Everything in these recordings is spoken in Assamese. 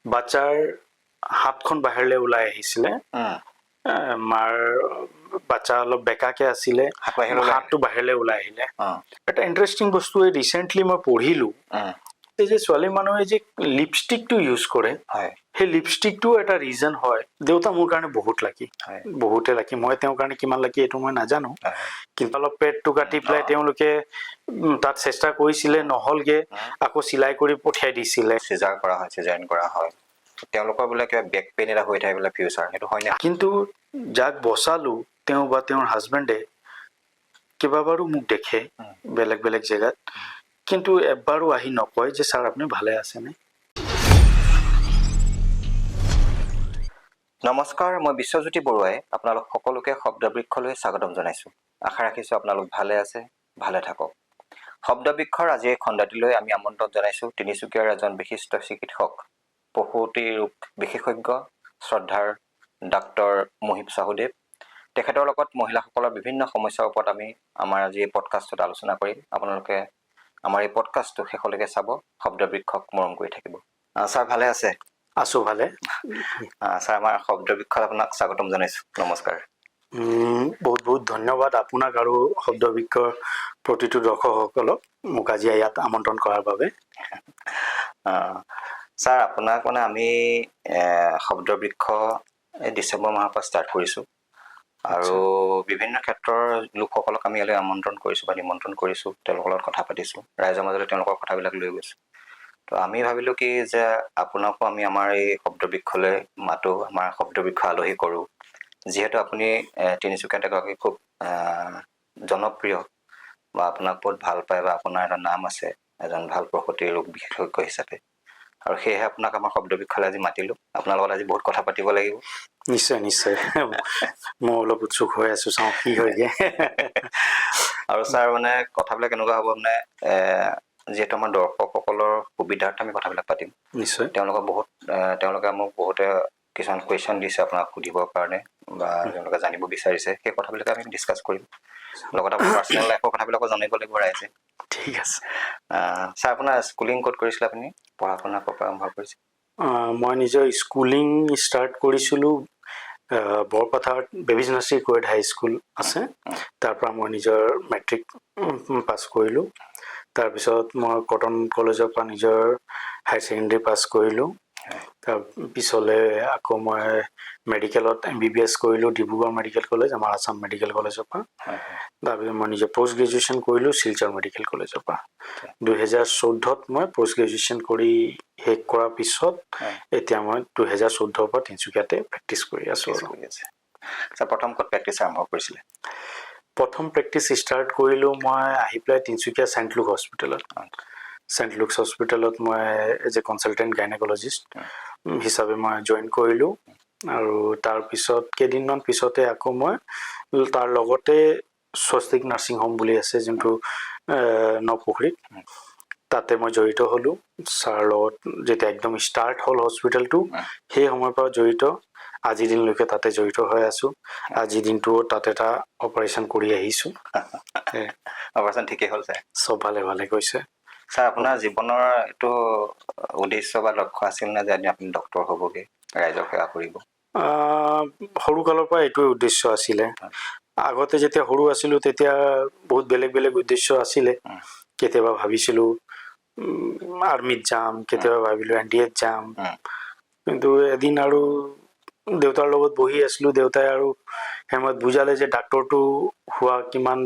বাচ্চাৰ হাতখন বাহিৰলৈ ওলাই আহিছিলে মাৰ বাচ্চা অলপ বেকাকে আছিলে হাতটো বাহিৰলৈ ওলাই আহিলে এটা ইন্টাৰেষ্টিং বস্তু ৰিসেন্টলি মই পঢ়িলো এই যে ছোৱালী মানুহে যে লিপষ্টিকটো ইউজ কৰে সেই লিপষ্টিকটো এটা ৰিজন হয় দেউতা মোৰ কাৰণে বহুত লাকি বহুতে লাকি মই তেওঁৰ কাৰণে কিমান লাকি এইটো মই নাজানো কিন্তু অলপ পেটটো কাটি পেলাই তেওঁলোকে তাত চেষ্টা কৰিছিলে নহলগে আকৌ চিলাই কৰি পঠিয়াই দিছিলে সিজাৰ কৰা হয় সিজাইন কৰা হয় তেওঁলোকৰ বোলে কিবা বেক পেইন এটা হৈ থাকে বোলে ফিউচাৰ সেইটো হয় না কিন্তু যাক বচালো তেওঁ বা তেওঁৰ হাজবেণ্ডে কেইবাবাৰো মোক দেখে বেলেগ বেলেগ জেগাত কিন্তু এবাৰো আহি নকয় যে স্যাৰ আপুনি ভালে আছেনে নমস্কাৰ মই বিশ্বজ্যোতি বৰুৱাই আপোনালোক সকলোকে শব্দবৃক্ষলৈ স্বাগতম জনাইছো আশা ৰাখিছো আপোনালোক ভালে আছে ভালে থাকক শব্দবৃক্ষৰ আজি এই খণ্ডটিলৈ আমি আমন্ত্ৰণ জনাইছো তিনিচুকীয়াৰ এজন বিশিষ্ট চিকিৎসক প্ৰসূতি ৰোগ বিশেষজ্ঞ শ্ৰদ্ধাৰ ডাক্তৰ মহিব চাহুদেৱ তেখেতৰ লগত মহিলাসকলৰ বিভিন্ন সমস্যাৰ ওপৰত আমি আমাৰ আজি এই পডকাষ্টত আলোচনা কৰিম আপোনালোকে আমাৰ এই পডকাষ্টটো শেষলৈকে চাব শব্দবৃক্ষক মৰম কৰি থাকিব স্যাৰ ভালে আছে আছো ভালে স্যাৰ আমাৰ শব্দবৃক্ষত আপোনাক স্বাগতম জনাইছো নমস্কাৰ বহুত বহুত ধন্যবাদ আপোনাক আৰু শব্দবৃক্ষৰ প্ৰতিটো দৰ্শকসকলক মোক আজি ইয়াত আমন্ত্ৰণ কৰাৰ বাবে স্যাৰ আপোনাক মানে আমি শব্দবৃক্ষ ডিচেম্বৰ মাহৰ পৰা ষ্টাৰ্ট কৰিছোঁ আৰু বিভিন্ন ক্ষেত্ৰৰ লোকসকলক আমি ইয়ালৈ আমন্ত্ৰণ কৰিছোঁ বা নিমন্ত্ৰণ কৰিছোঁ তেওঁলোকৰ লগত কথা পাতিছোঁ ৰাইজৰ মাজলৈ তেওঁলোকৰ কথাবিলাক লৈ গৈছোঁ তো আমি ভাবিলোঁ কি যে আপোনাকো আমি আমাৰ এই শব্দবৃক্ষলৈ মাতো আমাৰ শব্দবৃক্ষ আলহী কৰোঁ যিহেতু আপুনি তিনিচুকীয়াত এগৰাকী খুব জনপ্ৰিয় বা আপোনাক বহুত ভাল পায় বা আপোনাৰ এটা নাম আছে এজন ভাল প্ৰসূতি ৰোগ বিশেষজ্ঞ হিচাপে আৰু সেয়েহে আপোনাক আমাৰ শব্দবৃক্ষলৈ আজি মাতিলোঁ আপোনাৰ লগত আজি বহুত কথা পাতিব লাগিব নিশ্চয় নিশ্চয় মই অলপ উৎসুক হৈ আছো চাওঁ কি হয়গে আৰু স্যাৰ মানে কথাবিলাক কেনেকুৱা হ'ব মানে যিহেতু আমাৰ দৰ্শকসকলৰ সুবিধাৰ্থে আমি কথাবিলাক পাতিম নিশ্চয় তেওঁলোকে মোক বহুতে কিছুমান কুৱেশ্যন দিছে আপোনাক সুধিবৰ কাৰণে বা তেওঁলোকে জানিব বিচাৰিছে সেই কথাবিলাক আমি ডিছকাছ কৰিম লগত আপোনাৰ পাৰ্চনেল লাইফৰ কথাবিলাকো জানিব লাগিব ৰাইজে ঠিক আছে স্যাৰ আপোনাৰ স্কুলিং ক'ত কৰিছিলে আপুনি পঢ়া শুনা ক'ৰ পৰা আৰম্ভ কৰিছে মই নিজৰ স্কুলিং ষ্টাৰ্ট কৰিছিলোঁ বৰপথাৰত বেবিজ নাৰ্চাৰী কোৱেড হাই স্কুল আছে তাৰ পৰা মই নিজৰ মেট্ৰিক পাছ কৰিলোঁ তাৰপিছত মই কটন কলেজৰ পৰা নিজৰ হায়াৰ ছেকেণ্ডেৰী পাছ কৰিলোঁ তাৰ পিছলৈ আকৌ মই মেডিকেলত MBBS কৰিলোঁ ডিব্ৰুগড় মেডিকেল কলেজ আমাৰ আসাম মেডিকেল কলেজৰ পৰা তাৰপিছত মই নিজৰ পোষ্ট গ্ৰেজুৱেশ্যন কৰিলোঁ শিলচৰ মেডিকেল কলেজৰ পৰা 2014ত মই পোষ্ট গ্ৰেজুৱেশ্যন কৰি শেষ কৰাৰ পিছত এতিয়া মই 2014ৰ পৰা তিনিচুকীয়াতে প্ৰেক্টিছ কৰি আছোঁ স্যাৰ প্ৰথম ক'ত প্ৰেক্টিছ আৰম্ভ কৰিছিলে প্ৰথম প্ৰেক্টিছ ষ্টাৰ্ট কৰিলোঁ মই আহি পেলাই তিনিচুকীয়া ছেণ্ট লুক হস্পিটেলত মই এজ এ কনচালটেণ্ট গাইনেকলজিষ্ট হিচাপে মই জইন কৰিলোঁ আৰু তাৰপিছত কেইদিনমান পিছতে আকৌ মই তাৰ লগতে স্বস্তিক নাৰ্ছিং হোম বুলি আছে যোনটো নপুখুৰীত তাতে মই জড়িত হ'লোঁ ছাৰৰ লগত যেতিয়া একদম ষ্টাৰ্ট হ'ল হস্পিটেলটো সেই সময়ৰ পৰা জড়িত আজিৰ দিনলৈকে তাতে জড়িত হৈ আছোঁ আজিৰ দিনটো তাত এটা অপাৰেশ্যন কৰি আহিছোঁ অপাৰেশ্যন ঠিকেই হ'ল ছাৰ চব ভালে ভালে গৈছে ছাৰ আপোনাৰ জীৱনৰ এইটো উদ্দেশ্য বা লক্ষ্য আছিল নে যে আপুনি ডক্তৰ হ'বগৈ ৰাইজক সেৱা কৰিব সৰু কালৰ পৰা এইটোৱে উদ্দেশ্য আছিলে আগতে যেতিয়া সৰু আছিলোঁ তেতিয়া বহুত বেলেগ বেলেগ উদ্দেশ্য আছিলে কেতিয়াবা ভাবিছিলোঁ আৰ্মিত যাম কেতিয়াবা ভাবিলোঁ NDAত যাম কিন্তু এদিন আৰু দেউতাৰ লগত বহি আছিলোঁ দেউতাই আৰু সময়ত বুজালে যে ডাক্তৰটো হোৱা কিমান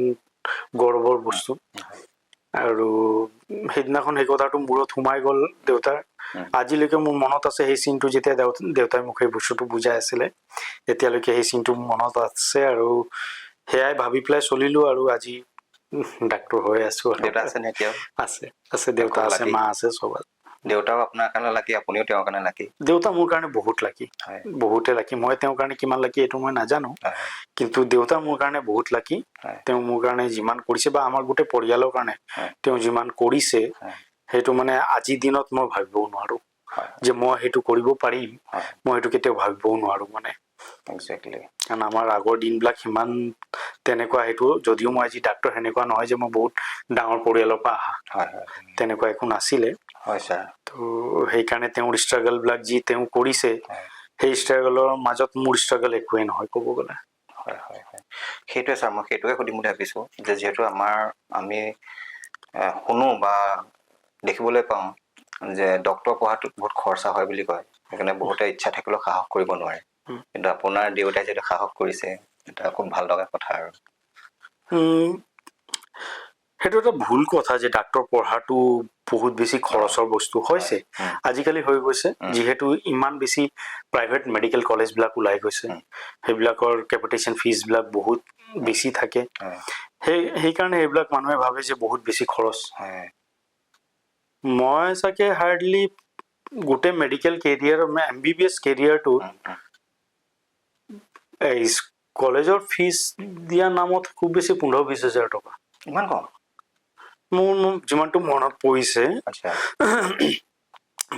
গৌৰৱৰ বস্তু আৰু সেইদিনাখন সেই কথাটো মূৰত সোমাই গ'ল দেউতাৰ আজিলৈকে মোৰ মনত আছে সেই চিনটো যেতিয়া দেউতাই মোক সেই বস্তুটো বুজাই আছিলে এতিয়ালৈকে সেই চিনটো মনত আছে আৰু সেয়াই ভাবি পেলাই চলিলোঁ আৰু আজি ডাক্তৰ হৈ আছোঁ দেউতা আছে নে এতিয়াও আছে দেউতা আছে মা আছে চব দেউতাও আপোনাৰ কাৰণে লাকি আপুনিও তেওঁৰ কাৰণে লাকি দেউতা মোৰ কাৰণে বহুত লাকি বহুতে লাকি মই তেওঁৰ কাৰণে কিমান লাকি এইটো মই নাজানো কিন্তু দেউতা মোৰ কাৰণে বহুত লাকি তেওঁ মোৰ কাৰণে যিমান কৰিছে বা আমাৰ গোটেই পৰিয়ালৰ কাৰণে তেওঁ যিমান কৰিছে সেইটো মানে আজিৰ দিনত মই ভাবিবও নোৱাৰো যে মই সেইটো কৰিব পাৰিম মই সেইটো কেতিয়াও ভাবিবও নোৱাৰো মানে এক্সেক্টলি কাৰণ আমাৰ আগৰ দিনবিলাক সিমান তেনেকুৱা সেইটো যদিও মই আজি ডাক্তৰ সেনেকুৱা নহয় যে মই বহুত ডাঙৰ পৰিয়ালৰ পৰা আহা তেনেকুৱা একো নাছিলে হয় ছাৰ। তো সেইকাৰণে তেওঁৰ ষ্ট্ৰাগলবিলাক যি তেওঁ কৰিছে সেই ষ্ট্ৰাগলৰ মাজত মোৰ ষ্ট্ৰাগল একোৱেই নহয় ক'ব গ'লে। হয় হয় হয়, সেইটোৱে ছাৰ, মই সেইটোৱে সুধিম বুলি ভাবিছোঁ যে যিহেতু আমি শুনো বা দেখিবলৈ পাওঁ যে ডক্তৰ পঢ়াটোত বহুত খৰচা হয় বুলি কয়, সেইকাৰণে বহুতে ইচ্ছা থাকিলেও সাহস কৰিব নোৱাৰে, কিন্তু আপোনাৰ দেউতাই যিহেতু সাহস কৰিছে, এটা খুব ভাল লগা কথা আৰু। সেইটো এটা ভুল কথা যে ডাক্তৰ পঢ়াটো বহুত বেছি খৰচৰ বস্তু হৈছে। আজিকালি হৈ গৈছে যিহেতু ইমান বেছি প্ৰাইভেট মেডিকেল কলেজবিলাক ওলাই গৈছে, সেইবিলাকৰ কেপিটেশ্যন ফিজবিলাক বহুত বেছি থাকে, সেইকাৰণে এইবিলাক মানুহে ভাবে যে বহুত বেছি খৰচ। মই চাগে হাৰ্ডলি গোটেই মেডিকেল কেৰিয়াৰ MBBS কেৰিয়াৰটো এই কলেজৰ ফিজ দিয়া নামত খুব বেছি 15-20 হাজাৰ টকা। ইমান কম? মোৰ যিমানটো মনত পৰিছে আচ্ছা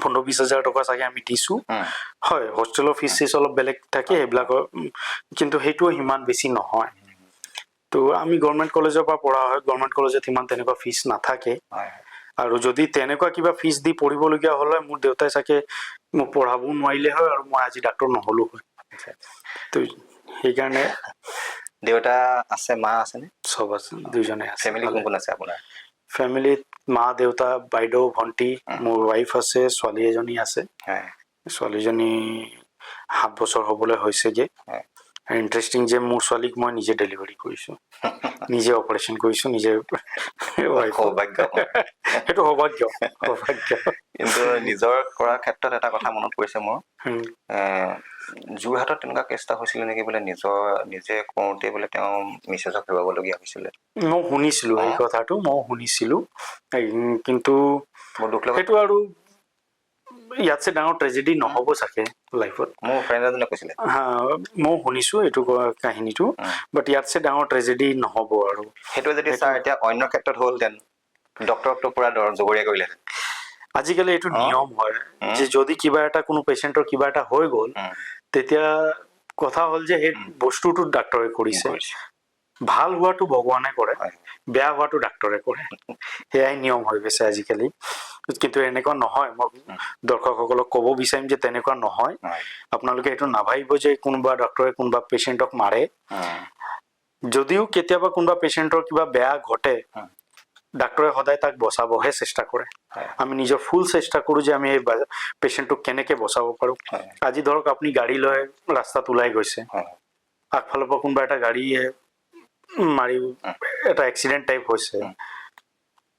15-20 হাজাৰ টকা চাগে আমি দিছোঁ। হয়, হোষ্টেলৰ ফিজ চিজ অলপ বেলেগ থাকে সেইবিলাকৰ, কিন্তু সেইটো সিমান বেছি নহয়। তো আমি গভৰ্ণমেণ্ট কলেজৰ পৰা পঢ়া হয়, গভৰ্ণমেণ্ট কলেজত সিমান তেনেকুৱা ফিজ নাথাকে, আৰু যদি তেনেকুৱা কিবা ফিজ দি পঢ়িবলগীয়া হ'লে মোৰ দেউতাই চাগে মোক পঢ়াবও নোৱাৰিলে হয় আৰু মই আজি ডাক্তৰ নহ'লো হয়। তো সেইকাৰণে দেউতা আছে, মা আছেনে? চব আছে, দুইজনে আছে। ফেমিলি কোন কোন আছে আপোনাৰ? ফেমিলিত মা, দেউতা, বাইদেউ, ভণ্টি, মোৰ ৱাইফ আছে, ছোৱালী এজনী আছে। ছোৱালীজনী 7 বছৰ হ'বলৈ হৈছেগৈ। ইণ্টাৰেষ্টিং যে মোৰ ছোৱালীক মই নিজে ডেলিভাৰী কৰিছোঁ, নিজে অপাৰেশ্যন কৰিছোঁ, নিজে সৌভাগ্য। সেইটো সৌভাগ্য, সৌভাগ্য। কিন্তু নিজৰ কৰাৰ ক্ষেত্ৰত এটা কথা মনত পৰিছে মোৰ, যোৰহাটত তেনেকুৱা কেছ এটা হৈছিলে নেকি বোলে, নিজে কৰোঁতে বোলে তেওঁ মিছেছক হেৰুৱাবলগীয়া হৈছিলে। মই শুনিছিলোঁ এই কথাটো, মই শুনিছিলোঁ, কিন্তু বহুত দুখ লগা। সেইটো আৰু ইয়াতছে ডাঙৰ ট্ৰেজেডি নহ'ব চাগে লাইফত। মোৰ ফ্ৰেণ্ড এজনে কৈছিলে। হা, মই শুনিছোঁ এইটো কাহিনীটো, বাট ইয়াতছে ডাঙৰ ট্ৰেজেডি নহ'ব আৰু। সেইটো যদি ছাৰ এতিয়া অন্য ক্ষেত্ৰত হ'লহেঁতেন, ডক্তৰকতো পুৰা জগৰীয়া কৰিলেহেঁতেন। আজিকালি এইটো নিয়ম হয় যে যদি কিবা এটা কোনো পেচেণ্টৰ কিবা এটা হৈ গ'ল, তেতিয়া কথা হ'ল যে সেই বস্তুটো ডাক্তৰে কৰিছে। ভাল হোৱাটো ভগৱানে কৰে, বেয়া হোৱাটো ডাক্তৰে কৰে, সেয়াই নিয়ম হৈ গৈছে আজিকালি। কিন্তু এনেকুৱা নহয়, মই দৰ্শকসকলক ক'ব বিচাৰিম যে তেনেকুৱা নহয়। আপোনালোকে এইটো নাভাবিব যে কোনোবা ডক্তৰে কোনোবা পেচেণ্টক মাৰে। যদিও কেতিয়াবা কোনোবা পেচেণ্টৰ কিবা বেয়া ঘটে, ডাক্তৰে সদায় তাক বচাবহে চেষ্টা কৰে। আমি নিজৰ ফুল চেষ্টা কৰোঁ যে আমি এই পেচেণ্টটোক কেনেকৈ বচাব পাৰোঁ। আজি ধৰক আপুনি গাড়ী লৈ ৰাস্তাত ওলাই গৈছে, আগফালৰ পৰা কোনোবা এটা গাড়ীয়ে মাৰি এটা এক্সিডেণ্ট টাইপ হৈছে,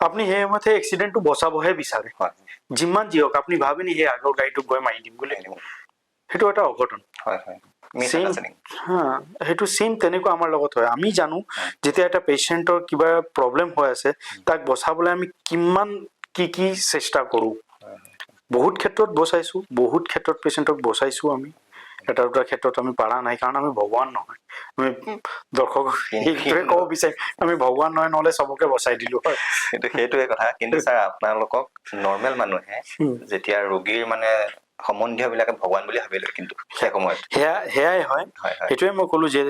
আপুনি সেই সময়ত সেই এক্সিডেণ্টটো বচাবহে বিচাৰে, যিমান যি হওক। আপুনি ভাবেনি সেই আগৰ গাড়ীটোক গৈ মাৰি দিম বুলি? সেইটো এটা অঘটন। সেইটো চেম তেনেকুৱা আমাৰ লগত হয়। আমি জানো যেতিয়া এটা পেচেণ্টৰ কিবা প্ৰব্লেম হৈ আছে, তাক বচাবলৈ আমি কিমান কি চেষ্টা কৰোঁ। বহুত ক্ষেত্ৰত বচাইছোঁ, বহুত ক্ষেত্ৰত পেচেণ্টক বচাইছোঁ আমি। এটা দুটা ক্ষেত্ৰত আমি পাৰা নাই, কাৰণ আমি ভগৱান নহয়। আমি দৰ্শকক সেইটোৱে ক'ব বিচাৰিম, আমি ভগৱান নহয়, নহ'লে চবকে বচাই দিলো হয়। কিন্তু সেইটোৱে কথা। কিন্তু ছাৰ আপোনালোকক নৰ্মেল মানুহে যেতিয়া ৰোগীৰ মানে সম্বন্ধীয় বিলাকে ভগৱান বুলি ভাবি লয়, কিন্তু সেই সময়ত সেয়াই হয়। সেইটোৱে মই ক'লো যে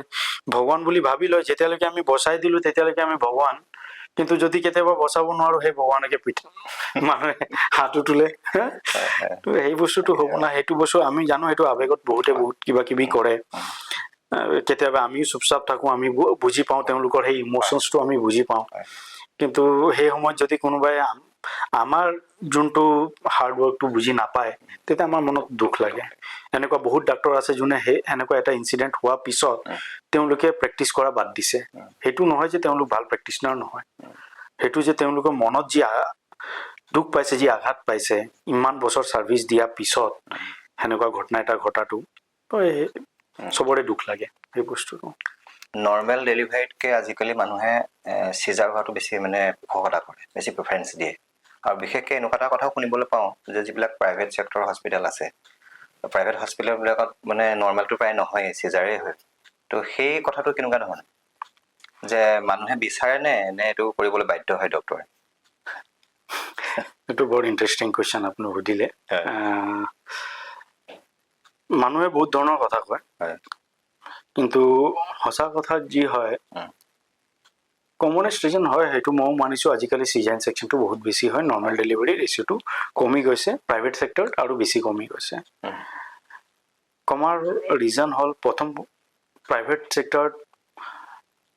ভগৱান বুলি ভাবি লয়, যেতিয়ালৈকে আমি বচাই দিলো তেতিয়ালৈকে আমি ভগৱান। কিন্তু যদি কেতিয়াবা বচাব নোৱাৰো, সেই ভগৱানকে মানুহে হাতো তোলে। সেই বস্তুটো হ'ব না, সেইটো বস্তু আমি জানো, সেইটো আৱেগত বহুতে বহুত কিবা কিবি কৰে। কেতিয়াবা আমিও চুপচাপ থাকো, আমি বুজি পাওঁ তেওঁলোকৰ সেই ইম'চনছটো আমি বুজি পাওঁ। কিন্তু সেই সময়ত যদি কোনোবাই আমাৰ যোনটো হাৰ্ডৱৰ্কটো বুজি নাপায়, তেতিয়া আমাৰ মনত দুখ লাগে। এনেকুৱা বহুত ডাক্তৰ আছে যোনে এনেকুৱা এটা ইনচিডেণ্ট হোৱাৰ পিছত তেওঁলোকে প্ৰেক্টিচ কৰা বাদ দিছে। সেইটো নহয় যে তেওঁলোক ভাল প্ৰেক্টিচনাৰ নহয়, সেইটো যে তেওঁলোকৰ মনত যি দুখ পাইছে, যি আঘাত পাইছে, ইমান বছৰ ছাৰ্ভিচ দিয়াৰ পিছত সেনেকুৱা ঘটনা এটা ঘটাটো চবৰে দুখ লাগে সেই বস্তুটো। নৰ্মেল ডেলিভাৰীতকৈ আজিকালি মানুহে চিজাৰ হোৱাটো বেছি মানে পোষকতা কৰে, বেছি প্ৰিফাৰেঞ্চ দিয়ে। আৰু বিশেষকৈ এনেকুৱা এটা কথাও শুনিবলৈ পাওঁ যে যিবিলাক প্ৰাইভেট ছেক্টৰ হস্পিটেল আছে, প্ৰাইভেট হস্পিটেলবিলাকত মানে নৰ্মেলটো প্ৰায় নহয়েই, চিজাৰেই হয়। তো সেই কথাটো কেনেকুৱা ধৰণৰ, যে মানুহে বিচাৰে নে এইটো কৰিবলৈ বাধ্য হয় ডক্তৰে? এইটো বৰ ইণ্টাৰেষ্টিং কুৱেশ্যন আপুনি সুধিলে। মানুহে বহুত ধৰণৰ কথা কয়, কিন্তু সঁচা কথা যি হয়, কমনেষ্ট ৰিজন হয় সেইটো মই মানিছোঁ আজিকালি চিজাইন ছেকশ্যনটো বহুত বেছি হয় নৰ্মেল ডেলিভাৰী ৰেচিঅ'টো কমি গৈছে প্ৰাইভেট ছেক্টৰত আৰু বেছি কমি গৈছে কমাৰ ৰিজন হ'ল প্ৰথম প্ৰাইভেট ছেক্টৰত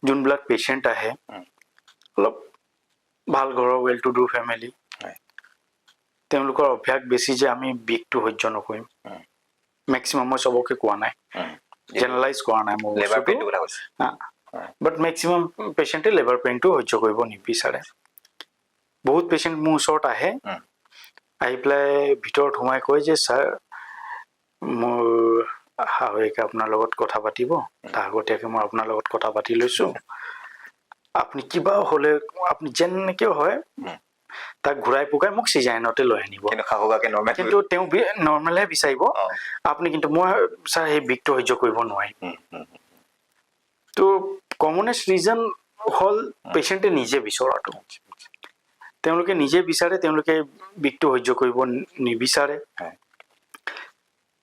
যোনবিলাক পেচেণ্ট আহে অলপ ভাল ঘৰৰ ৱেল টু ডু ফেমিলি তেওঁলোকৰ অভ্যাস বেছি যে আমি বিষটো সহ্য নকৰিম মেক্সিমাম মই চবকে কোৱা নাই জেনেৰেলাইজ কৰা নাই মোৰ লেবাৰ পেইনটো কথা কৈছে বাট মেক্সিমাম পেচেণ্টে লেবাৰ পেইনটো সহ্য কৰিব নিবিচাৰে বহুত পেচেণ্ট মোৰ ওচৰত আহে আহি পেলাই ভিতৰত সোমাই কয় যে ছাৰ মোৰ শাহুৱেকে আপোনাৰ লগত কথা পাতিব তাৰ আগতীয়াকৈ মই আপোনাৰ লগত কথা পাতি লৈছোঁ আপুনি কিবা হ'লে আপুনি যেনেকৈ হয় তাক ঘূৰাই পকাই মোক চিজাইনতে লৈ আনিব কিন্তু তেওঁ নৰ্মেলহে বিচাৰিব আপুনি কিন্তু মই ছাৰ সেই বিষটো সহ্য কৰিব নোৱাৰিম তো কমনেষ্ট ৰিজন হ'ল পেচেণ্টে নিজে বিচৰাটো তেওঁলোকে নিজে বিচাৰে তেওঁলোকে বিষটো সহ্য কৰিব নিবিচাৰে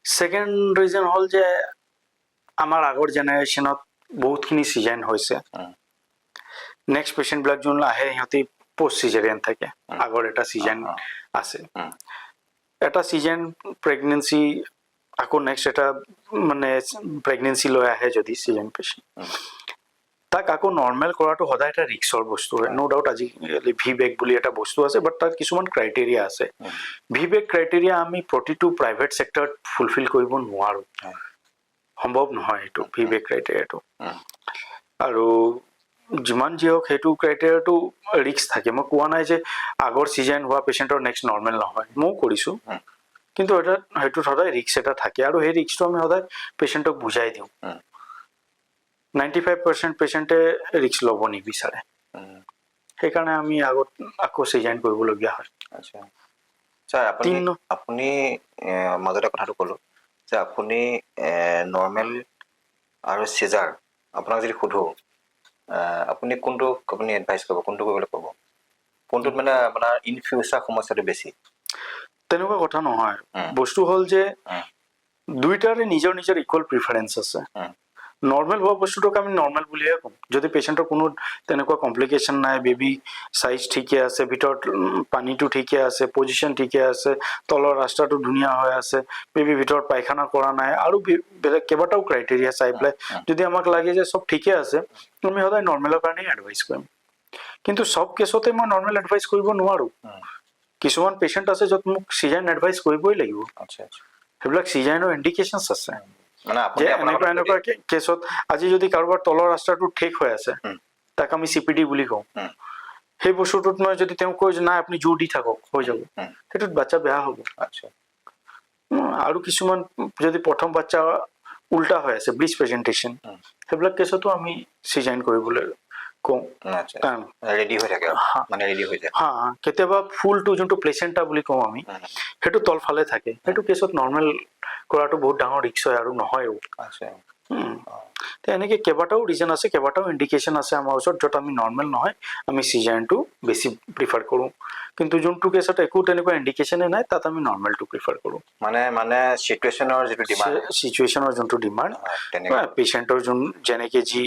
ছেকেণ্ড ৰিজন হ'ল যে আমাৰ আগৰ জেনেৰেশ্যনত বহুতখিনি চিজাইন হৈছে নেক্সট পেচেণ্টবিলাক যোন আহে সিহঁতি পোষ্ট চিজাৰিয়ান থাকে আগৰ এটা চিজাইন আছে এটা চিজাইন প্ৰেগনেঞ্চি আকৌ নেক্সট এটা মানে প্ৰেগনেঞ্চি লৈ আহে যদি চিজাইন পেচেণ্ট তাক আকৌ নৰ্মেল কৰাটো সদায় এটা ৰিক্সৰ বস্তু হয় ন' ডাউট আজিকালি ভি বেগ বুলি এটা বস্তু আছে বাট তাত কিছুমান ক্ৰাইটেৰিয়া আছে ভি বেগ ক্ৰাইটেৰিয়া আমি প্ৰতিটো প্ৰাইভেট ছেক্টৰত ফুলফিল কৰিব নোৱাৰোঁ সম্ভৱ নহয় এইটো ভি বেগ ক্ৰাইটেৰিয়াটো আৰু যিমান যি হওক সেইটো ক্ৰাইটেৰিয়াটো ৰিক্স থাকে মই কোৱা নাই যে আগৰ চিজাইন হোৱা পেচেণ্টৰ নেক্সট নৰ্মেল নহয় ময়ো কৰিছোঁ কিন্তু সেইটোত সদায় ৰিক্স এটা থাকে আৰু সেই ৰিক্সটো আমি সদায় পেচেণ্টক বুজাই দিওঁ 95% পেচেণ্টে ৰিক্স ল'ব নিবিচাৰে সেইকাৰণে আমি আগত আকৌ চিজাইন কৰিবলগীয়া হয় ছাৰ আপুনি মাজতে কথাটো ক'লোঁ যে আপুনি নৰ্মেল আৰু চিজাৰ আপোনাক যদি সোধোঁ আপুনি কোনটো আপুনি এডভাইচ কৰিব কোনটো কৰিবলৈ ক'ব কোনটোত মানে আপোনাৰ ইন ফিউচাৰ সমস্যাটো বেছি তেনেকুৱা কথা নহয় বস্তু হ'ল যে দুইটাৰে নিজৰ নিজৰ ইকুৱেল প্ৰিফাৰেঞ্চ আছে নৰ্মেল হোৱা বস্তুটোক আমি নৰ্মেল বুলিয়ে ক'ম যদি পেচেণ্টৰ কোনো তেনেকুৱা কমপ্লিকেশ্যন নাই বেবী চাইজ ঠিকে আছে ভিতৰত পানীটো ঠিকে আছে পজিশ্যন ঠিকে আছে তলৰ ৰাস্তাটো ধুনীয়া হৈ আছে বেবী ভিতৰত পায়খানা কৰা নাই আৰু বেলেগ কেইবাটাও ক্ৰাইটেৰিয়া চাই পেলাই যদি আমাক লাগে যে চব ঠিকে আছে আমি সদায় নৰ্মেলৰ কাৰণেই এডভাইচ কৰিম কিন্তু চব কেছতে মই নৰ্মেল এডভাইচ কৰিব নোৱাৰোঁ কিছুমান পেচেণ্ট আছে য'ত মোক চিজাইন এডভাইচ কৰিবই লাগিব সেইবিলাক চিজাইনৰ ইণ্ডিকেশ্যনছ আছে যে এনেকুৱা এনেকুৱা কেছত আজি যদি কাৰোবাৰ তলৰ ৰাস্তাটো ঠিক হৈ আছে তাক আমি CPD বুলি কওঁ সেই বস্তুটোত মই যদি তেওঁ কয় যে নাই আপুনি জোৰ দি থাকক হৈ যাব সেইটোত বাচ্চা বেয়া হ'ব আৰু কিছুমান যদি প্ৰথম বাচ্চা উল্টা হৈ আছে ব্লিচ প্ৰেজেণ্টেশ্যন সেইবিলাক কেছতো আমি চিজাইন কৰিবলৈ কওঁ ৰেডি হৈ থাকে মানে ৰেডি হৈ যায় কেতিয়াবা ফুলটো যোনটো প্লেচেণ্টা বুলি কওঁ আমি সেইটো তলফালে থাকে সেইটো কেছত নৰ্মেল কৰাটো বহুত ডাঙৰ ৰিক্স হয় আৰু নহয়ও এনেকৈ কেইবাটাও ৰিজন আছে কেইবাটাও ইণ্ডিকেশ্যন আছে আমাৰ ওচৰত য'ত আমি নৰ্মেল নহয় আমি চিজাইনটো বেছি প্ৰিফাৰ কৰোঁ কিন্তু যোনটো কেছত একো তেনেকুৱা ইণ্ডিকেশ্যনে নাই তাত আমি নৰ্মেলটো প্ৰিফাৰ কৰোঁ মানে চিটুৱেশ্যনৰ যিটো ডিমাণ্ড চিটুৱেশ্যনৰ যোনটো ডিমাণ্ড পেচেণ্টৰ যোন যেনেকৈ যি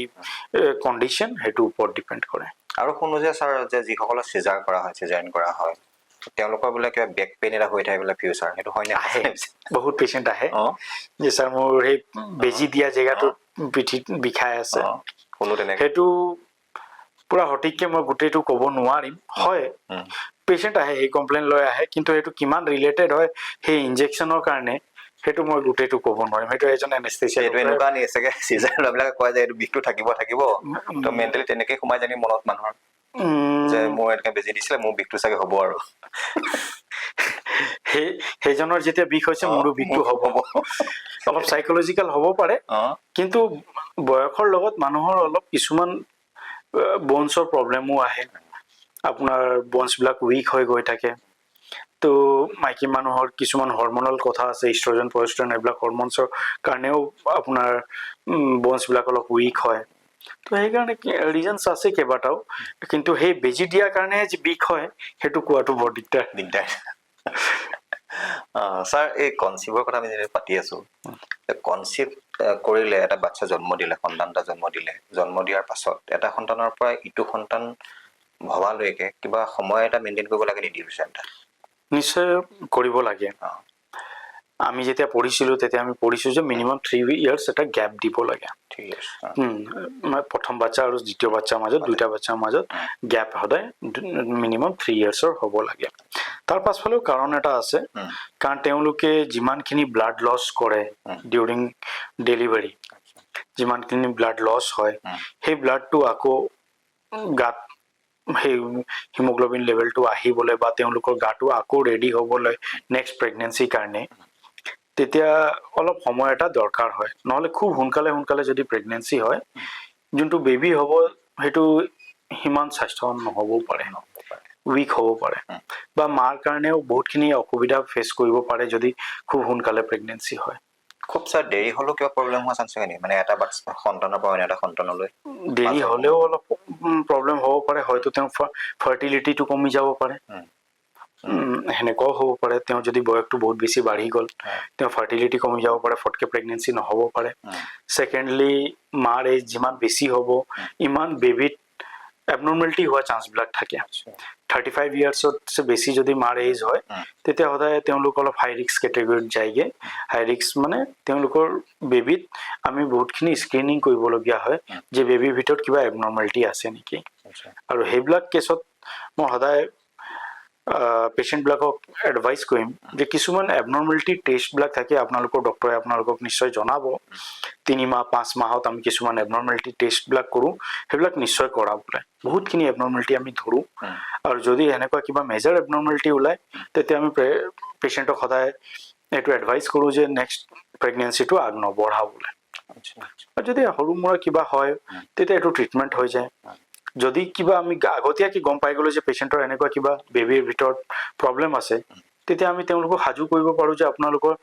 কণ্ডিশ্যন সেইটোৰ ওপৰত ডিপেণ্ড কৰে আৰু শুনো যে ছাৰ যে যিসকলৰ চিজাৰ কৰা হয় চিজাৰিন কৰা হয় তেওঁলোকৰ বোলে কিবা বেক পেইন এটা হৈ থাকে বোলে ফিউচাৰ সেইটো হয়নে আহে বহুত পেচেণ্ট আহে যে ছাৰ মোৰ সেই বেজি দিয়া জেগাটোত পিঠিত বিষাই আছে সেইটো পুৰা সঠিককৈ মই গোটেইটো ক'ব নোৱাৰিম হয় পেচেণ্ট আহে সেই কমপ্লেইন লৈ আহে কিন্তু সেইটো কিমান ৰিলেটেড হয় সেই ইনজেকশ্যনৰ কাৰণে সেইটো মই গোটেইটো ক'ব নোৱাৰিম সেইটো এজন এনেস্থেচিয়া এইটো এনেকুৱা নি চাগে চিজাৰ বিলাকে কয় যে এইটো বিষটো থাকিব তো মেণ্টেলি তেনেকৈ সোমাই জানি মনত মানুহৰ যে মোৰ এনেকৈ বেজি দিছিলে মোৰ বিষটো চাগে হ'ব আৰু সেইজনৰ যেতিয়া বিষ হৈছে মোৰো বিষটো হ'ব অলপ চাইকলজিকেল হ'ব পাৰে কিন্তু বয়সৰ লগত মানুহৰ অলপ কিছুমান বনছৰ প্ৰব্লেমো আহে আপোনাৰ বনছবিলাক উইক হৈ গৈ থাকে তো মাইকী মানুহৰ কিছুমান হৰমনেল কথা আছে ইষ্ট্ৰজেন প্ৰজেষ্ট্ৰন এইবিলাক হৰমনছৰ কাৰণেও আপোনাৰ বনছবিলাক অলপ উইক হয় তো সেইকাৰণে ৰিজনছ আছে কেইবাটাও কিন্তু সেই বেজি দিয়াৰ কাৰণে যে বিষ হয় সেইটো কোৱাটো বৰ দিগদাৰ ছাৰ এই কনচিভৰ কথা আমি যেনেকৈ পাতি আছো, কনচিভ কৰিলে এটা বাচ্চা জন্ম দিলে, সন্তান এটা জন্ম দিলে, জন্ম দিয়াৰ পাছত এটা সন্তানৰ পৰা ইটো সন্তান ভবালৈকে কিবা সময় এটা মেইনটেইন কৰিব লাগে নেকি ডিউৰেশ্যন এটা? নিশ্চয় কৰিব লাগে। আমি যেতিয়া পঢ়িছিলোঁ তেতিয়া আমি পঢ়িছোঁ যে মিনিমাম 3 years এটা গ্যাপ দিব লাগে। ঠিক আছে। প্ৰথম বাচ্চা আৰু দ্বিতীয় বাচ্চাৰ মাজত, দুইটা বাচ্চাৰ মাজত গ্যাপ সদায় মিনিমাম 3 yearsৰ হ'ব লাগে। তাৰ পাছফালেও কাৰণ এটা আছে, কাৰণ তেওঁলোকে যিমানখিনি ব্লাড লছ কৰে ডিউৰিং ডেলিভাৰী, যিমানখিনি ব্লাড লছ হয় সেই ব্লাডটো আকৌ গাত সেই হিমোগ্লোবিন লেভেলটো আহিবলৈ বা তেওঁলোকৰ গাটো আকৌ ৰেডি হ'বলৈ নেক্সট প্ৰেগনেঞ্চিৰ কাৰণে তেতিয়া অলপ সময় এটা দৰকাৰ হয়। নহ'লে খুব সোনকালে যদি প্ৰেগনেঞ্চি হয়, যোনটো বেবী হ'ব সেইটো সিমান স্বাস্থ্যৱান নহ'বও পাৰে, উইক হ'ব পাৰে, বা মাৰ কাৰণেও বহুতখিনি অসুবিধা ফেচ কৰিব পাৰে যদি খুব সোনকালে প্ৰেগনেঞ্চি হয়। খুব ছাৰ দেৰি হ'লেও কিবা প্ৰব্লেম হোৱা চান্স থাকে নেকি, মানে এটা সন্তানৰ পৰা অন্য এটা সন্তানলৈ? দেৰি হ'লেও অলপ প্ৰব্লেম হ'ব পাৰে, হয়তো তেওঁৰ ফাৰ্টিলিটিটো কমি যাব পাৰে, সেনেকুৱাও হ'ব পাৰে। তেওঁ যদি বয়সটো বহুত বেছি বাঢ়ি গ'ল, তেওঁৰ ফাৰ্টিলিটি কমি যাব পাৰে, ফটকে প্ৰেগনেঞ্চি নহ'ব পাৰে। ছেকেণ্ডলি, মাৰ এজ যিমান বেছি হ'ব ইমান বেবিত এবনৰ্মেলিটি হোৱা চান্সবিলাক থাকে। 35 yearsতছে বেছি যদি মাৰ এজ হয় তেতিয়া সদায় তেওঁলোক অলপ হাই ৰিস্ক কেটেগৰীত যায়গৈ। হাই ৰিস্ক মানে তেওঁলোকৰ বেবিত আমি বহুতখিনি স্ক্ৰিনিং কৰিবলগীয়া হয় যে বেবিৰ ভিতৰত কিবা এবনৰ্মেলিটি আছে নেকি। আৰু সেইবিলাক কেছত মই সদায় পেচেণ্টবিলাকক এডভাইচ কৰিম যে কিছুমান এবনৰ্মেলিটি টেষ্টবিলাক থাকে, আপোনালোকৰ ডক্টৰে আপোনালোকক নিশ্চয় জনাব। 3 মাহ 5 মাহত আমি কিছুমান এবনৰ্মেলিটি টেষ্টবিলাক কৰোঁ, সেইবিলাক নিশ্চয় কৰাবলৈ। বহুতখিনি এবনৰ্মেলিটি আমি ধৰোঁ, আৰু যদি এনেকুৱা কিবা মেজৰ এবনৰ্মেলিটি ওলায় তেতিয়া আমি পেচেণ্টক সদায় এইটো এডভাইচ কৰোঁ যে নেক্সট প্ৰেগনেঞ্চিটো আগ নবঢ়াবলৈ। আৰু যদি সৰু মূৰা কিবা হয় তেতিয়া এইটো ট্ৰিটমেণ্ট হৈ যায়। যদি কিবা আমি আগতীয়াকৈ গম পাই গ'লোঁ যে পেচেণ্টৰ এনেকুৱা কিবা বেবীৰ ভিতৰত প্ৰব্লেম আছে, তেতিয়া আমি তেওঁলোকক সাজু কৰিব পাৰোঁ যে আপোনালোকৰ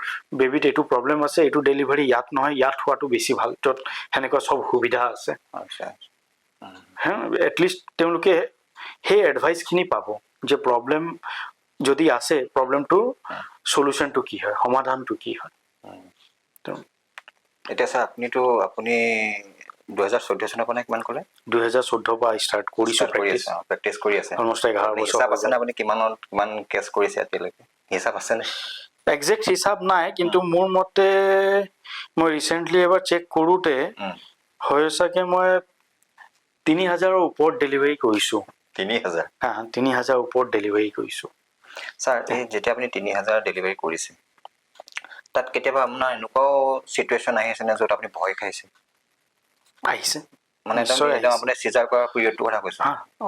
বেবিত এইটো প্ৰব্লেম আছে, এইটো ডেলিভাৰী ইয়াত নহয়, ইয়াত হোৱাটো বেছি ভাল, য'ত সেনেকুৱা চব সুবিধা আছে। এটলিষ্ট তেওঁলোকে সেই এডভাইচখিনি পাব যে প্ৰব্লেম যদি আছে, প্ৰব্লেমটো সলিউশ্যনটো কি হয়, সমাধানটো কি হয়। এতিয়া ছাৰ আপুনি 2014 চনৰ পৰা কিমান ক'লে? 2014 পৰা ষ্টাৰ্ট কৰিছোঁ প্ৰেক্টিচ কৰি আছে। অলমষ্ট 11 বছৰ। হিচাপ আছেনে আপুনি কিমান কেছ কৰিছে এতিয়ালৈকে, হিচাপ আছেনে? একজেক্ট হিচাপ নাই, কিন্তু মোৰ মতে মই ৰিচেণ্টলি এবাৰ চেক কৰোঁতে হয় চাগে মই 3000ৰ ওপৰত ডেলিভাৰী কৰিছোঁ। 3000? 3000 ওপৰত ডেলিভাৰী কৰিছোঁ। ছাৰ, এই যেতিয়া আপুনি 3000 ডেলিভাৰী কৰিছে, তাত কেতিয়াবা আপোনাৰ এনেকুৱাও চিটুৱেশ্যন আহিছেনে য'ত আপুনি ভয় খাইছে? আহিছে, মানে একদম আপুনি চিজাৰ কৰাৰ পিৰিয়ডটোৰ কথা কৈছোঁ।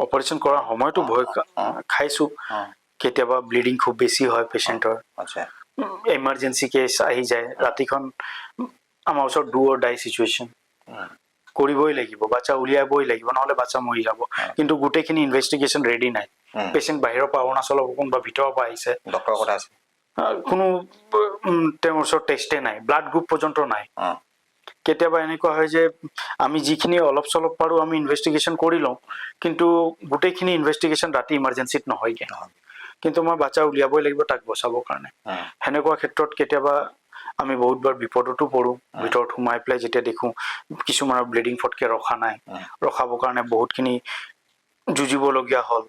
অপাৰেশ্যন কৰাৰ সময়তো ভয় খাইছোঁ। কেতিয়াবা ব্লিডিং খুব বেছি হয় পেচেণ্টৰ, এমাৰ্জেঞ্চি কেছ আহি যায়, ৰাতিখন আমাৰ ওচৰত ডু অৰ ডাই চিটুৱেশ্যন, কৰিবই লাগিব, বাচ্চা উলিয়াবই লাগিব, নহ'লে বাচ্চা মৰি যাব। কিন্তু গোটেইখিনি ইনভেষ্টিগেশ্যন ৰেডি নাই। পেচেণ্ট বাহিৰৰ পৰা, অৰুণাচলৰ কোনোবা ভিতৰৰ পৰা আহিছে, ডক্টৰৰ কথা আছে, কোনো তেওঁৰ ওচৰত টেষ্টে নাই, ব্লাড গ্ৰুপ পৰ্যন্ত নাই। কেতিয়াবা এনেকুৱা হয় যে আমি যিখিনি অলপ চলপ পাৰোঁ আমি ইনভেষ্টিগেশ্যন কৰি লওঁ, কিন্তু গোটেইখিনি ইনভেষ্টিগেশ্যন ৰাতি ইমাৰ্জেঞ্চিত নহয়গৈ, কিন্তু মই বাচ্চা উলিয়াবই লাগিব তাক বচাবৰ কাৰণে। সেনেকুৱা ক্ষেত্ৰত কেতিয়াবা আমি বহুতবাৰ বিপদতো পৰোঁ। ভিতৰত সোমাই পেলাই যেতিয়া দেখোঁ কিছুমানৰ ব্লিডিং ফটকে ৰখা নাই, ৰখাবৰ কাৰণে বহুতখিনি যুঁজিবলগীয়া হ'ল।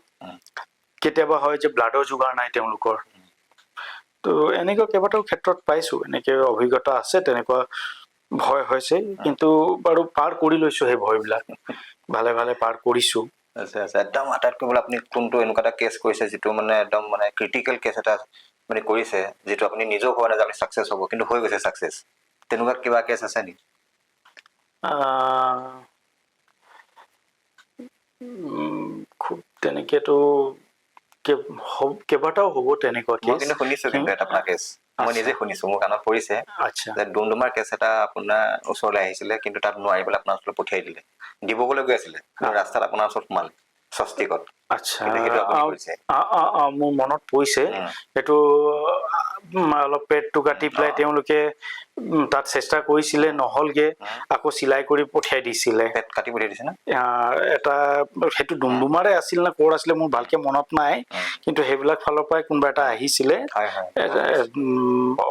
কেতিয়াবা হয় যে ব্লাডৰ যোগাৰ নাই তেওঁলোকৰ। তো এনেকুৱা কেইবাটাও ক্ষেত্ৰত পাইছোঁ, এনেকৈ অভিজ্ঞতা আছে, তেনেকুৱা ভয় হৈছে, কিন্তু বাৰু পাৰ কৰি লৈছোঁ সেই ভয়বিলাক, ভালে ভালে পাৰ কৰিছোঁ। একদম আটাইতকৈ বোলে আপুনি কোনটো এনেকুৱা এটা কেছ কৰিছে যিটো মানে একদম মানে ক্ৰিটিকেল কেছ এটা মানে কৰিছে, যিটো আপুনি নিজেও ভয় নাই যে আপুনি ছাকচেছ হ'ব, কিন্তু হৈ গৈছে ছাকচেছ, তেনেকুৱা কিবা কেছ আছে নেকি? খুব তেনেকেতো কেইবাটাও হ'ব তেনেকুৱা কেছ। মই কিন্তু শুনিছোঁ কিন্তু এটা আপোনাৰ কেছ, মই নিজে শুনিছোঁ, মোৰ কাণত পৰিছে যে ডুমডুমাৰ কেছ এটা আপোনাৰ ওচৰলৈ আহিছিলে, কিন্তু তাত নোৱাৰি পেলাই আপোনাৰ ওচৰত পঠিয়াই দিলে, দিবগৈ গৈ আছিলে, কিন্তু ৰাস্তাত আপোনাৰ ওচৰত সোমালে স্বস্তিকত। আচ্ছা, মোৰ মনত পৰিছে, এইটো অলপ পেটটো কাটি পেলাই তেওঁলোকে তাত চেষ্টা কৰিছিলে, নহ'লগে, আকৌ চিলাই কৰি পঠিয়াই দিছিলে। পেট কাটি পঠিয়াই দিছে না? এটা সেইটো ডুমডুমাৰে আছিল নে ক'ৰ আছিলে মোৰ ভালকে মনত নাই, কিন্তু সেইবিলাক ফালৰ পৰাই কোনোবা এটা আহিছিলে।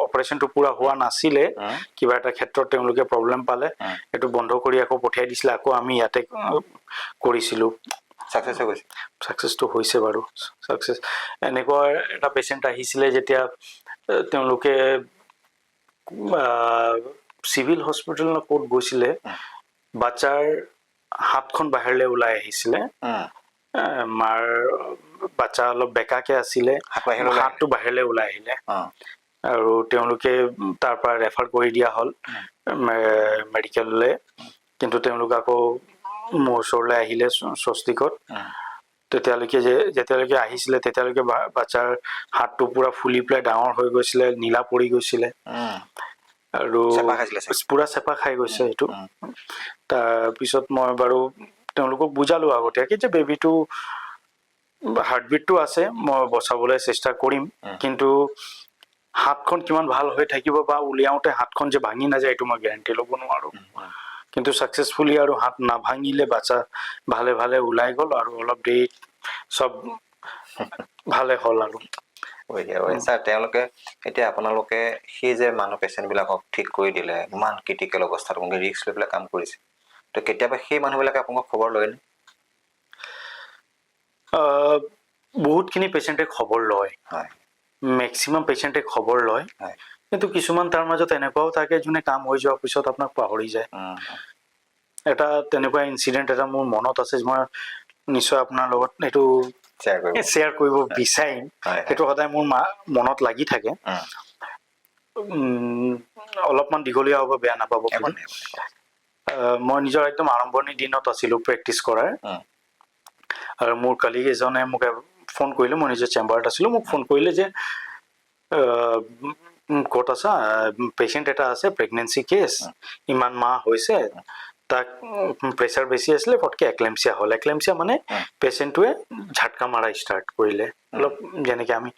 অপাৰেশ্যনটো পুৰা হোৱা নাছিলে, কিবা এটা ক্ষেত্ৰত তেওঁলোকে প্ৰব্লেম পালে, এইটো বন্ধ কৰি আকৌ পঠিয়াই দিছিলে। আকৌ আমি ইয়াতে কৰিছিলোঁ। ছাকচেছটো হৈছে বাৰু, ছাকচেছ। এনেকুৱা এটা পেচেণ্ট আহিছিলে যেতিয়া তেওঁলোকে চিভিল হস্পিটেল নে ক'ত গৈছিলে, বাচ্চাৰ হাতখন বাহিৰলৈ ওলাই আহিছিলে। মাৰ বাচ্চা অলপ বেকাকে আছিলে, হাতটো বাহিৰলৈ ওলাই আহিলে আৰু তেওঁলোকে তাৰ পৰা ৰেফাৰ কৰি দিয়া হ'ল মেডিকেললৈ। কিন্তু তেওঁলোক আকৌ মোৰ ওচৰলৈ আহিলে স্বস্তিকত। যেতিয়ালৈকে আহিছিলে তেতিয়ালৈকে বাচ্চাৰ হাতটো পুৰা ফুলি পেলাই ডাঙৰ হৈ গৈছিলে, নীলা পৰি গৈছিলে আৰু পুৰা চেপা খাই গৈছে সেইটো। তাৰপিছত মই বাৰু তেওঁলোকক বুজালো আগতীয়াকে যে বেবীটো হাৰ্টবিটটো আছে, মই বচাবলৈ চেষ্টা কৰিম, কিন্তু হাতখন কিমান ভাল হৈ থাকিব বা উলিয়াওতে হাতখন যে ভাঙি নাযায় এইটো মই গেৰাণ্টি ল'ব নোৱাৰো। কিন্তু ছাকচেছফুলি আৰু হাত নাভাঙিলে, বাচ্চা ভালে ভালে ওলাই গ'ল আৰু অলপ দেৰি চব ভালে হ'ল আৰু। ছাৰ, তেওঁলোকে এতিয়া আপোনালোকে সেই যে মানুহ পেচেণ্টবিলাকক ঠিক কৰি দিলে, ইমান ক্ৰিটিকেল অৱস্থাত আপোনালোকে ৰিস্ক লৈ পেলাই কাম কৰিছে, তো কেতিয়াবা সেই মানুহবিলাকে আপোনাক খবৰ লয়নে? বহুতখিনি পেচেণ্টে খবৰ লয়, মেক্সিমাম পেচেণ্টে খবৰ লয়, কিন্তু কিছুমান তাৰ মাজত এনেকুৱাও থাকে যোনে কাম হৈ যোৱাৰ পিছত আপোনাক পাহৰি যায়। এটা তেনেকুৱা ইনচিডেণ্ট এটা মোৰ মনত আছে, মই নিশ্চয় আপোনাৰ লগত এইটো শ্বেয়াৰ কৰিব বিচাৰিম। সেইটো সদায় মোৰ মনত লাগি থাকে। অলপমান দীঘলীয়া হ'ব, বেয়া নাপাব। মই নিজৰ একদম আৰম্ভণিৰ দিনত আছিলোঁ প্ৰেক্টিচ কৰাৰ, আৰু মোৰ কালিগ এজনে মোক ফোন কৰিলে, মই নিজৰ চেম্বাৰত আছিলোঁ, মোক ফোন কৰিলে যে ক'ত আছা, পেচেণ্ট এটা আছে, প্ৰেগনেঞ্চি কেছ, ইমান মাহ হৈছে, তাক প্ৰেছাৰ বেছি আছিলে, ফটকে এক্লেম্পচিয়া হ'ল। এক্লেম্পচিয়া মানে পেচেণ্টটোৱে ঝাটকা মাৰা ষ্টাৰ্ট কৰিলে, অলপ যেনেকে আমি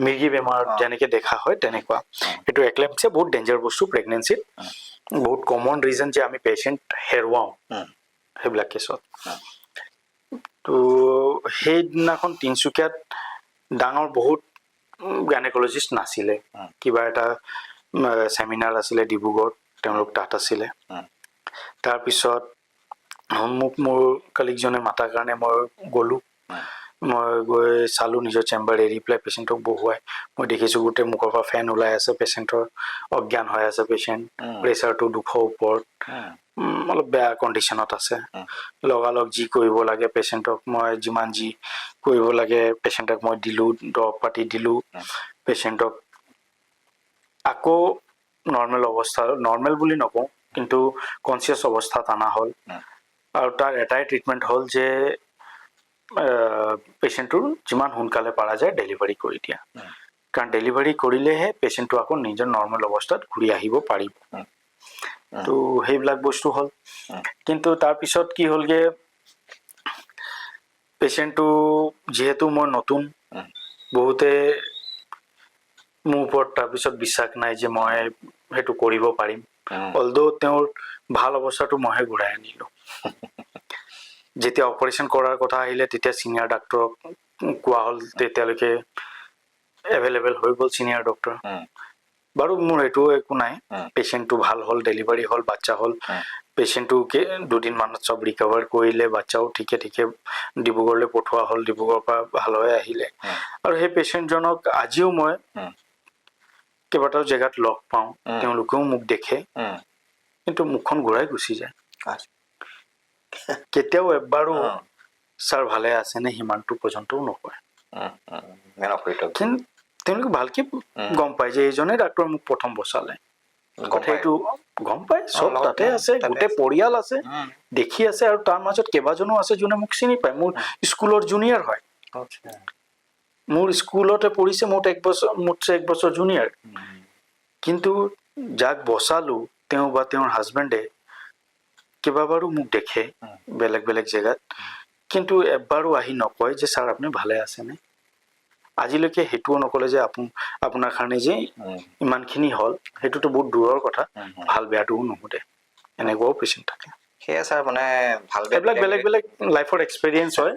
মিৰ্গী বেমাৰত যেনেকে দেখা হয় তেনেকুৱা। সেইটো এক্লেম্পচিয়া বহুত ডেঞ্জাৰ বস্তু প্ৰেগনেঞ্চিত, বহুত কমন ৰিজন যে আমি পেচেণ্ট হেৰুৱাওঁ সেইবিলাক কেছত। তো সেইদিনাখন তিনিচুকীয়াত ডাঙৰ বহুত গাইনেকলজিষ্ট নাছিলে, কিবা এটা ছেমিনাৰ আছিলে ডিব্ৰুগড়ত, তেওঁলোক তাত আছিলে। তাৰপিছত মোক মোৰ কালিগজনে মাতাৰ কাৰণে মই গ'লোঁ। মই গৈ চালোঁ নিজৰ চেম্বাৰ এৰি পেলাই পেচেণ্টক বহুৱাই। মই দেখিছোঁ গোটেই মুখৰ পৰা ফেন ওলাই আছে, পেচেণ্টৰ অজ্ঞান হৈ আছে পেচেণ্ট, প্ৰেছাৰটো 200 ওপৰত, অলপ বেয়া কণ্ডিশ্যনত আছে। লগালগ যি কৰিব লাগে পেচেণ্টক, মই যিমান যি কৰিব লাগে পেচেণ্টক মই দিলোঁ, দৰৱ পাতি দিলোঁ। পেচেণ্টক আকৌ নৰ্মেল অৱস্থা, নৰ্মেল বুলি নকওঁ কিন্তু কনচিয়াছ অৱস্থাত অনা হ'ল। আৰু তাৰ এটাই ট্ৰিটমেণ্ট হ'ল যে পেচেণ্টটোৰ যিমান সোনকালে পৰা যায় ডেলিভাৰী কৰি দিয়া, কাৰণ ডেলিভাৰী কৰিলেহে পেচেণ্টটো আকৌ নিজৰ নৰ্মেল অৱস্থাত ঘূৰি আহিব পাৰিব। তো সেইবিলাক বস্তু হ'ল। কিন্তু তাৰপিছত কি হ'লগে, পেচেণ্টটো যিহেতু মই নতুন, বহুতে মোৰ ওপৰত তাৰপিছত বিশ্বাস নাই যে মই সেইটো কৰিব পাৰিম, অলদো তেওঁৰ ভাল অৱস্থাটো মইহে ঘূৰাই আনিলোঁ। যেতিয়া অপাৰেশ্যন কৰাৰ কথা আহিলে তেতিয়া চিনিয়ৰ ডাক্তৰক কোৱা হ'ল, তেতিয়ালৈকে এভেইলেবল হৈ গ'ল চিনিয়ৰ ডক্তৰ। বাৰু মোৰ এইটো একো নাই, পেচেণ্টটো ভাল হ'ল, ডেলিভাৰী হ'ল, বাচ্চা হ'ল, পেচেণ্টটোকে দুদিনমানত চব ৰিকভাৰ কৰিলে, বাচ্চাও ঠিকে ঠিকে ডিব্ৰুগড়লৈ পঠোৱা হ'ল, ডিব্ৰুগড়ৰ পৰা ভাল হৈ আহিলে। আৰু সেই পেচেণ্টজনক আজিও মই কেইবাটাও জেগাত লগ পাওঁ, তেওঁলোকেও মোক দেখে, কিন্তু মুখখন ঘূৰাই গুচি যায়। কেতিয়াও এবাৰো ছাৰ ভালে আছেনে সিমানটো পৰ্যন্তও নকয়। তেওঁলোকে ভালকে গম পায় যে এইজনে ডাক্তৰ মোক প্ৰথম বচালে, কথাটো গম পায়, চব তাতে আছে, গোটেই পৰিয়াল আছে, দেখি আছে, আৰু তাৰ মাজত কেইবাজনো আছে যোনে মোক চিনি পায়, মোৰ স্কুলৰ জুনিয়ৰ হয়, মোৰ স্কুলতে পঢ়িছে, মোতছে 1 বছৰ জুনিয়ৰ। কিন্তু যাক বচালো তেওঁ বা তেওঁৰ হাজবেণ্ডে কেইবাবাৰো মোক দেখে বেলেগ বেলেগ জেগাত, কিন্তু এবাৰো আহি নকয় যে ছাৰ আপুনি ভালে আছেনে। আজিলৈকে সেইটোও নক'লে যে আপোনাৰ কাৰণে যে ইমানখিনি হ'ল, সেইটোতো বহুত দূৰৰ কথা। ভাল বেয়াটোও নুসুধে, এনেকুৱাও পেচেণ্ট থাকে। সেয়া ছাৰ মানে ভাল এইবিলাক বেলেগ বেলেগ লাইফৰ এক্সপেৰিয়েঞ্চ হয়।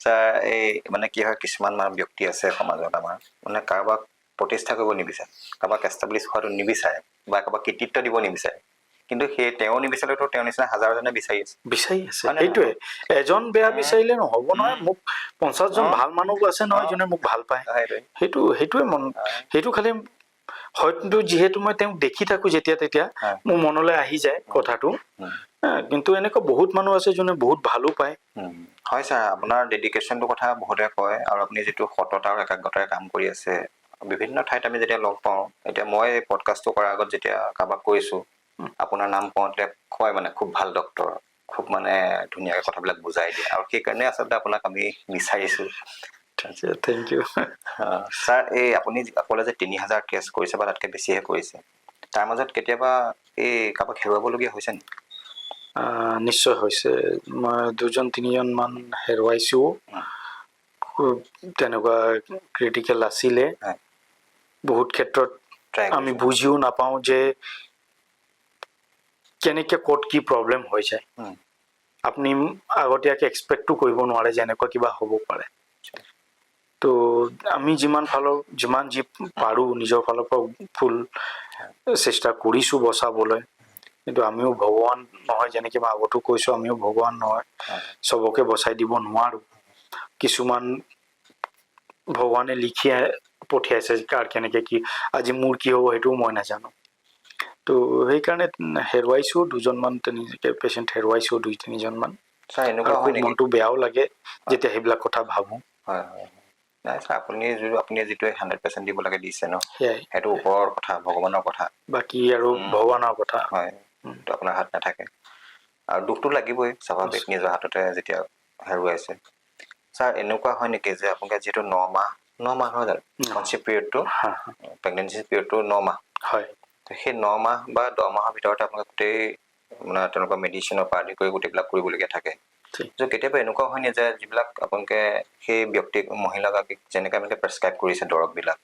ছাৰ এই মানে কি হয়, কিছুমান ব্যক্তি আছে সমাজত আমাৰ মানে কাৰোবাক প্ৰতিষ্ঠা কৰিব নিবিচাৰে, কাৰোবাক এষ্টাব্লিছ হোৱাটো নিবিচাৰে বা কাৰোবাক কৃতিত্ব দিব নিবিচাৰে, কিন্তু সেই তেওঁ নিবিচাৰিলেতো তেওঁৰ নিচিনা হাজাৰজনে বিচাৰি আছে। সেইটোৱে, এজন বেয়া বিচাৰিলে নহ'ব নহয়। মোক 50জন ভাল মানুহ আছে নহয় যোনে মোক ভাল পায়। সেইটোৱে সেইটো খালি হয়তো যিহেতু মই তেওঁক দেখি থাকো যেতিয়া তেতিয়া মোৰ মনলৈ আহি যায় কথাটো। কিন্তু এনেকুৱা বহুত মানুহ আছে যোনে বহুত ভালো পায়। হয় ছাৰ, আপোনাৰ ডেডিকেশ্যনটোৰ কথা বহুতে কয়, আৰু আপুনি যিটো সততা আৰু একাগ্ৰতাৰে কাম কৰি আছে বিভিন্ন ঠাইত আমি যেতিয়া লগ পাওঁ, এতিয়া মই এই পডকাষ্টটো কৰাৰ আগত যেতিয়া কাৰোবাক কৈছোঁ, আপোনাৰ নাম কওঁতে কয় মানে খুব ভাল ডক্তৰ, খুব মানে ধুনীয়াকৈ কথাবিলাক বুজাই দিয়ে, আৰু সেইকাৰণে আচলতে আপোনাক আমি বিচাৰিছোঁ। Thank you sir. এই আপুনি ক'লে যে 3000 কেছ কৰিছে বা তাতকৈ বেছিহে কৰিছে, তাৰ মাজত কেতিয়াবা এই কাৰোবাক হেৰুৱাবলগীয়া হৈছে নেকি? নিশ্চয় হৈছে। মই 2-3জন মান হেৰুৱাইছোঁ। তেনেকুৱা ক্ৰিটিকেল আছিলে। বহুত ক্ষেত্ৰত আমি বুজিও নাপাওঁ যে কেনেকৈ ক'ত কি প্ৰব্লেম হৈ যায়। আপুনি আগতীয়াকৈ এক্সপেক্টটো কৰিব নোৱাৰে যে এনেকুৱা কিবা হ'ব পাৰে। তো আমি যিমান যি পাৰোঁ নিজৰ ফালৰ পৰা ফুল চেষ্টা কৰিছোঁ বচাবলৈ, কিন্তু আমিও ভগৱান নহয়। যেনেকৈ মই আগতো কৈছোঁ, আমিও ভগৱান নহয়, চবকে বচাই দিব নোৱাৰোঁ। কিছুমান ভগৱানে লিখি পঠিয়াইছে কাৰ কেনেকৈ কি আজি মোৰ কি হ'ব সেইটোও মই নাজানো। তো সেইকাৰণে হেৰুৱাইছোঁ 2জনমান তেনেকৈ পেচেণ্ট হেৰুৱাইছোঁ, 2-3জনমান। আৰু খুব মনটো বেয়াও লাগে যেতিয়া সেইবিলাক কথা ভাবোঁ। হয় হয় নাই ছাৰ, আপুনি যিটো 100% দিব লাগে দিছে ন, সেয়াই, সেইটো ওপৰৰ কথা, ভগৱানৰ কথা, বাকী আৰু ভগৱানৰ কথা। হয়, সেইটো আপোনাৰ হাত নাথাকে, আৰু দুখটো লাগিবই স্বাভাৱিক, নিজৰ হাততে যেতিয়া হেৰুৱাইছে। ছাৰ এনেকুৱা হয় নেকি যে আপোনালোকে যিহেতু 9 মাহ হয় জানো কনচিভ পিৰিয়ডটো, প্ৰেগনেঞ্চি পিৰিয়ডটো 9 মাহ হয়, সেই 9 মাহ বা 10 মাহৰ ভিতৰতে আপোনালোকে গোটেই মানে তেনেকুৱা মেডিচিনৰ পৰা আদি কৰি গোটেইবিলাক কৰিবলগীয়া থাকে। কেতিয়াবা এনেকুৱা হয় নে যে যিবিলাক আপোনালোকে সেই ব্যক্তিক মহিলাগৰাকীক যেনেকৈ আপোনালোকে প্ৰেছক্ৰাইব কৰিছে দৰৱবিলাক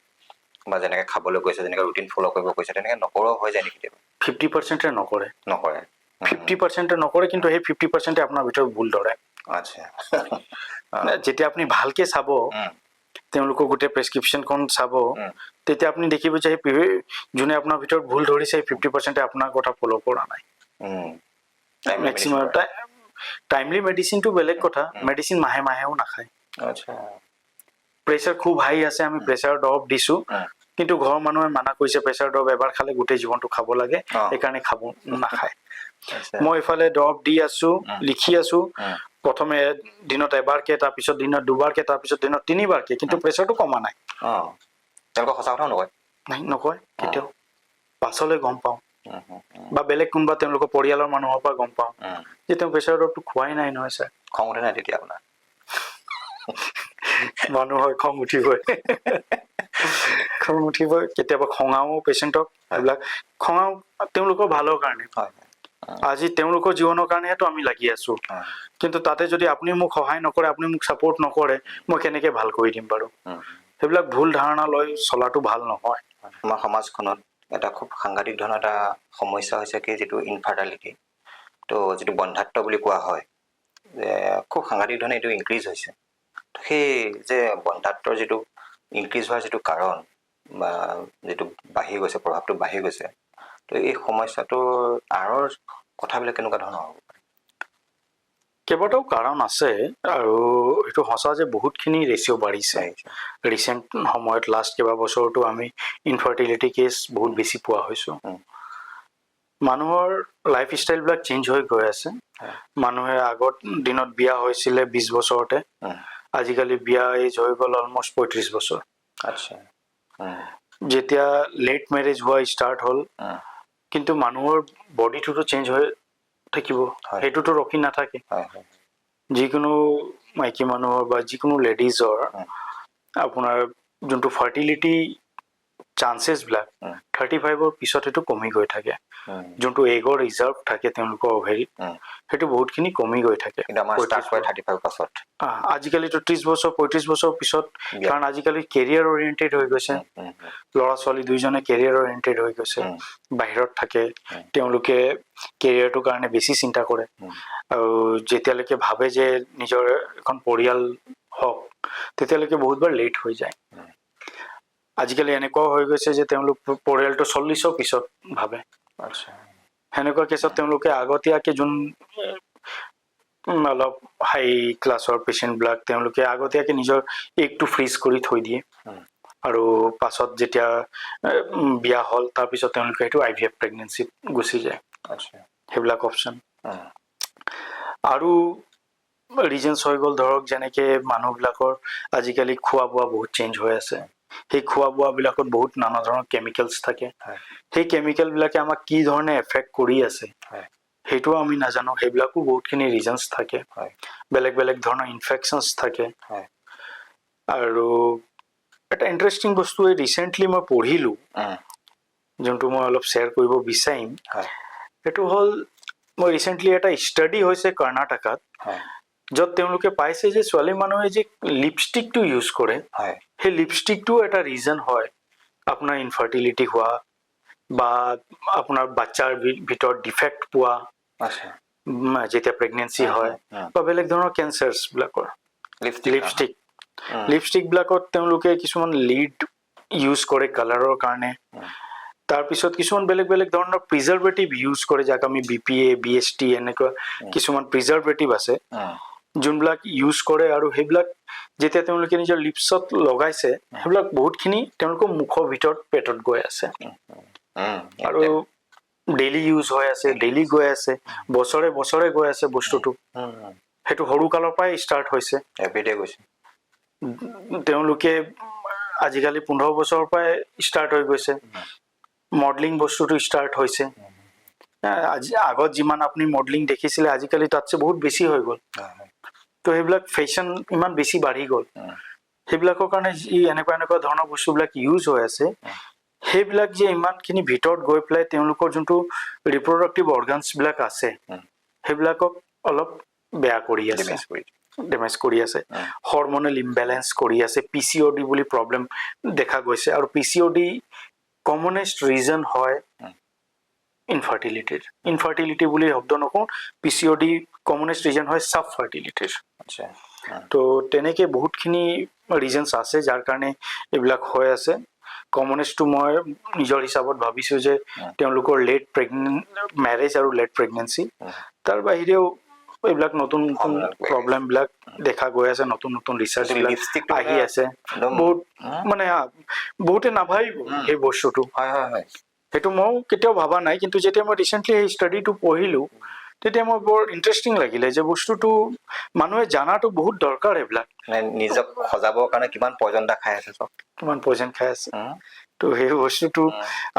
বা যেনেকৈ খাবলৈ কৈছে, যেনেকৈ ৰুটিন ফ'ল' কৰিব কৈছে, তেনেকৈ নকৰাও হৈ যায় নেকি কেতিয়াবা? 50%-এ নকৰে। 50%-এ নকৰে, কিন্তু সেই 50%-এ আপোনাৰ ভিতৰত ভুল ধৰে। আচ্ছা। যেতিয়া আপুনি ভালকে চাব, তেওঁলোকৰ গোটেই প্ৰেছক্ৰিপশ্যনখন চাব, তেতিয়া আপুনি দেখিব যে যোনে আপোনাৰ ভিতৰত ভুল ধৰিছে, সেই 50%-এ আপোনাৰ কথা ফ'ল' কৰা নাই। মেক্সিমাম টাইমলি মেডিচিনটো বেলেগ কথা, মেডিচিন মাহে মাহেও নাখায়। প্ৰেছাৰ খুব হাই আছে, আমি প্ৰেছাৰৰ দৰৱ দিছোঁ, কিন্তু ঘৰৰ মানুহে মানা কৰিছে প্ৰেছাৰ দৰৱ এবাৰ খালে গোটেই জীৱনটো খাব লাগে, সেইকাৰণে নাখায়। মই এইফালে দৰৱ দি আছোঁ, লিখি আছোঁ, প্ৰথমে দিনত এবাৰকে, তাৰপিছত দিনত 2বাৰকে, তাৰপিছত দিনত 3বাৰকে, কিন্তু প্ৰেছাৰটো কমা নাই। তেওঁলোকৰ সঁচা কথা নকয়? নকয় কেতিয়াও। পাছলৈ গম পাওঁ, বা বেলেগ কোনোবা তেওঁলোকৰ পৰিয়ালৰ মানুহৰ পৰা গম পাওঁ যে তেওঁ প্ৰেছাৰ দৰৱটো খোৱাই নাই নহয় ছাৰ। খং উঠে নাই তেতিয়া আপোনাৰ? মানুহৰ খং উঠিবই, খং উঠিবই, কেতিয়াবা খঙাও পেচেণ্টক। এইবিলাক খঙাও তেওঁলোকৰ ভালৰ কাৰণে। আজি তেওঁলোকৰ জীৱনৰ কাৰণেতো আমি লাগি আছো, কিন্তু তাতে যদি আপুনি মোক সহায় নকৰে, আপুনি মোক ছাপোৰ্ট নকৰে, মই কেনেকৈ ভাল কৰি দিম বাৰু? সেইবিলাক ভুল ধাৰণা লৈ চলাটো ভাল নহয়। আমাৰ সমাজখনত এটা খুব সাংঘাতিক ধৰণৰ এটা সমস্যা হৈছে কি, যিটো ইনফাৰ্টিলিটি, তো যিটো বন্ধ্যাত্ব বুলি কোৱা হয়, যে খুব সাংঘাতিক ধৰণে এইটো ইনক্ৰিজ হৈছে। সেই যে বন্ধ্যাত্বৰ যিটো ইনক্ৰিজ হোৱাৰ যিটো কাৰণ বা যিটো বাঢ়ি গৈছে, প্ৰভাৱটো বাঢ়ি গৈছে, তো এই সমস্যাটোৰ আঁৰৰ কথাবিলাক কেনেকুৱা ধৰণৰ হ'ব পাৰে? কেইবাটাও কাৰণ আছে, আৰু এইটো সঁচা যে বহুতখিনি ৰেচিঅ' বাঢ়িছে। ৰিচেণ্ট সময়ত লাষ্ট কেইবাবছৰতো আমি ইনফাৰ্টিলিটি কেছ বহুত বেছি পোৱা হৈছোঁ। মানুহৰ লাইফ ষ্টাইলবিলাক চেঞ্জ হৈ গৈ আছে। মানুহে আগৰ দিনত বিয়া হৈছিলে 20 বছৰতে, আজিকালি বিয়া এজ হৈ গ'ল অলমষ্ট 35 বছৰ। যেতিয়া লেট মেৰেজ হোৱা ষ্টাৰ্ট হ'ল, কিন্তু মানুহৰ বডিটোতো চেঞ্জ হৈ থাকিব, সেইটোতো ৰখি নাথাকে। যিকোনো মাইকী মানুহৰ বা যিকোনো লেডিজৰ আপোনাৰ যোনটো ফাৰ্টিলিটি চান্সেছবিলাক উম, 35ৰ পিছত সেইটো কমি গৈ থাকে উম, যোনটো এগৰ ৰিজাৰ্ভ থাকে তেওঁলোকৰ অভেৰিত উম। সেইটো বহুতখিনি কমি গৈ থাকে কিন্তু আমাৰ ষ্টাৰ্ট কৰে 35 পাছত আজিকালিতো 30 বছৰ 35 বছৰ পিছত বিয়া। কাৰণ আজিকালি কেৰিয়াৰ অৰিয়েণ্টেড হৈ গৈছে ল'ৰা ছোৱালী দুইজনে কেৰিয়াৰ অৰিয়েণ্টেড হৈ গৈছে বাহিৰত থাকে তেওঁলোকে কেৰিয়াৰটোৰ কাৰণে বেছি চিন্তা কৰে আৰু যেতিয়ালৈকে ভাবে যে নিজৰ এখন পৰিয়াল হওক তেতিয়ালৈকে বহুতবাৰ লেট হৈ যায় আজিকালি এনেকুৱাও হৈ গৈছে যে তেওঁলোক পৰিয়ালটো 40ৰ পিছত ভাবে আচ্ছা সেনেকুৱা কেছত তেওঁলোকে আগতীয়াকে যোন অলপ হাই ক্লাছৰ পেচেণ্টবিলাক তেওঁলোকে আগতীয়াকে নিজৰ এগটো ফ্ৰিজ কৰি থৈ দিয়ে আৰু পাছত যেতিয়া বিয়া হ'ল তাৰপিছত তেওঁলোকে সেইটো IVF প্ৰেগনেঞ্চিত গুচি যায় আচ্ছা সেইবিলাক অপশ্যন আৰু ৰিজনছ হৈ গ'ল ধৰক যেনেকে মানুহবিলাকৰ আজিকালি খোৱা বোৱা বহুত চেঞ্জ হৈ আছে সেই খোৱা বোৱাবিলাকত বহুত নানা ধৰণৰ কেমিকেলছ থাকে সেই কেমিকেলবিলাকে আমাক কি ধৰণে এফেক্ট কৰি আছে সেইটোও আমি নাজানো সেইবিলাকো বহুতখিনি ৰিজনছ থাকে বেলেগ বেলেগ ধৰণৰ ইনফেকশ্যনছ থাকে আৰু এটা ইণ্টাৰেষ্টিং বস্তু ৰিচেণ্টলি মই পঢ়িলোঁ যোনটো মই অলপ শ্বেয়াৰ কৰিব বিচাৰিম সেইটো হ'ল মই ৰিচেণ্টলি এটা ষ্টাডি হৈছে কৰ্ণাটকাত য'ত তেওঁলোকে পাইছে যে ছোৱালী মানুহে যে লিপষ্টিকটো ইউজ কৰে সেই লিপষ্টিকটো এটা ৰিজন হয় আপোনাৰ ইনফাৰ্টিলিটি হোৱা বা আপোনাৰ বাচ্চাৰ ভিতৰত ডিফেক্ট পোৱা যেতিয়া প্ৰেগনেঞ্চি হয় বা বেলেগ ধৰণৰ কেঞ্চাৰ্ছবিলাকৰ লিপষ্টিকবিলাকত তেওঁলোকে কিছুমান লিড ইউজ কৰে কালাৰৰ কাৰণে তাৰপিছত কিছুমান বেলেগ বেলেগ ধৰণৰ প্ৰিজাৰ্ভেটিভ ইউজ কৰে যাক আমি BPA BST এনেকুৱা কিছুমান প্ৰিজাৰ্ভেটিভ আছে যোনবিলাক ইউজ কৰে আৰু সেইবিলাক যেতিয়া তেওঁলোকে নিজৰ লিপছত লগাইছে সেইবিলাক বহুতখিনি তেওঁলোকৰ মুখৰ ভিতৰত পেটত গৈ আছে আৰু ডেইলি ইউজ হৈ আছে ডেইলি গৈ আছে বছৰে বছৰে গৈ আছে বস্তুটো সেইটো সৰু কালৰ পৰাই ষ্টাৰ্ট হৈছে এভৰিডে গৈছে তেওঁলোকে আজিকালি 15 বছৰৰ পৰাই ষ্টাৰ্ট হৈ গৈছে মডেলিং বস্তুটো ষ্টাৰ্ট হৈছে আজি আগত যিমান আপুনি মডেলিং দেখিছিলে আজিকালি তাতছে বহুত বেছি হৈ গ'ল তো সেইবিলাক ফেশ্বন ইমান বেছি বাঢ়ি গ'ল সেইবিলাকৰ কাৰণে যি এনেকুৱা এনেকুৱা ধৰণৰ বস্তুবিলাক ইউজ হৈ আছে সেইবিলাক যে ইমানখিনি ভিতৰত গৈ পেলাই তেওঁলোকৰ যোনটো ৰিপ্ৰডাক্টিভ অৰ্গানছবিলাক আছে সেইবিলাকক অলপ বেয়া কৰি আছে ডেমেজ কৰি আছে হৰমনেল ইমবেলেঞ্চ কৰি আছে PCOD বুলি প্ৰব্লেম দেখা গৈছে আৰু PCOD কমনেষ্ট ৰিজন হয় ইনফাৰ্টিলিটি বুলি শব্দ নকওঁ PCOD কমনেষ্ট ৰিজন হয় সাব ফাৰ্টিলিটিৰ তো তেনেকে বহুতখিনি ৰিজনছ আছে যাৰ কাৰণে এইবিলাক হৈ আছে কমনেষ্টটো মই নিজৰ হিচাপত ভাবিছোঁ যে তেওঁলোকৰ লেট মেৰেজ আৰু লেট প্ৰেগনেঞ্চি তাৰ বাহিৰেও এইবিলাক নতুন নতুন প্ৰব্লেমবিলাক দেখা গৈ আছে নতুন নতুন ৰিচাৰ্চবিলাক আহি আছে বহুত মানে বহুতে নাভাবিব সেই বস্তুটো সেইটো ময়ো কেতিয়াও ভবা নাই কিন্তু যেতিয়া মই ৰিচেণ্টলি সেই ষ্টাডিটো পঢ়িলোঁ তেতিয়া মই বৰ ইণ্টাৰেষ্টিং লাগিলে যে বস্তুটো মানুহে জানাটো বহুত দৰকাৰ এইবিলাক নিজক সজাবৰ কাৰণে কিমান পয়জনটা খাই আছে চব কিমান পয়জন খাই আছে তো সেই বস্তুটো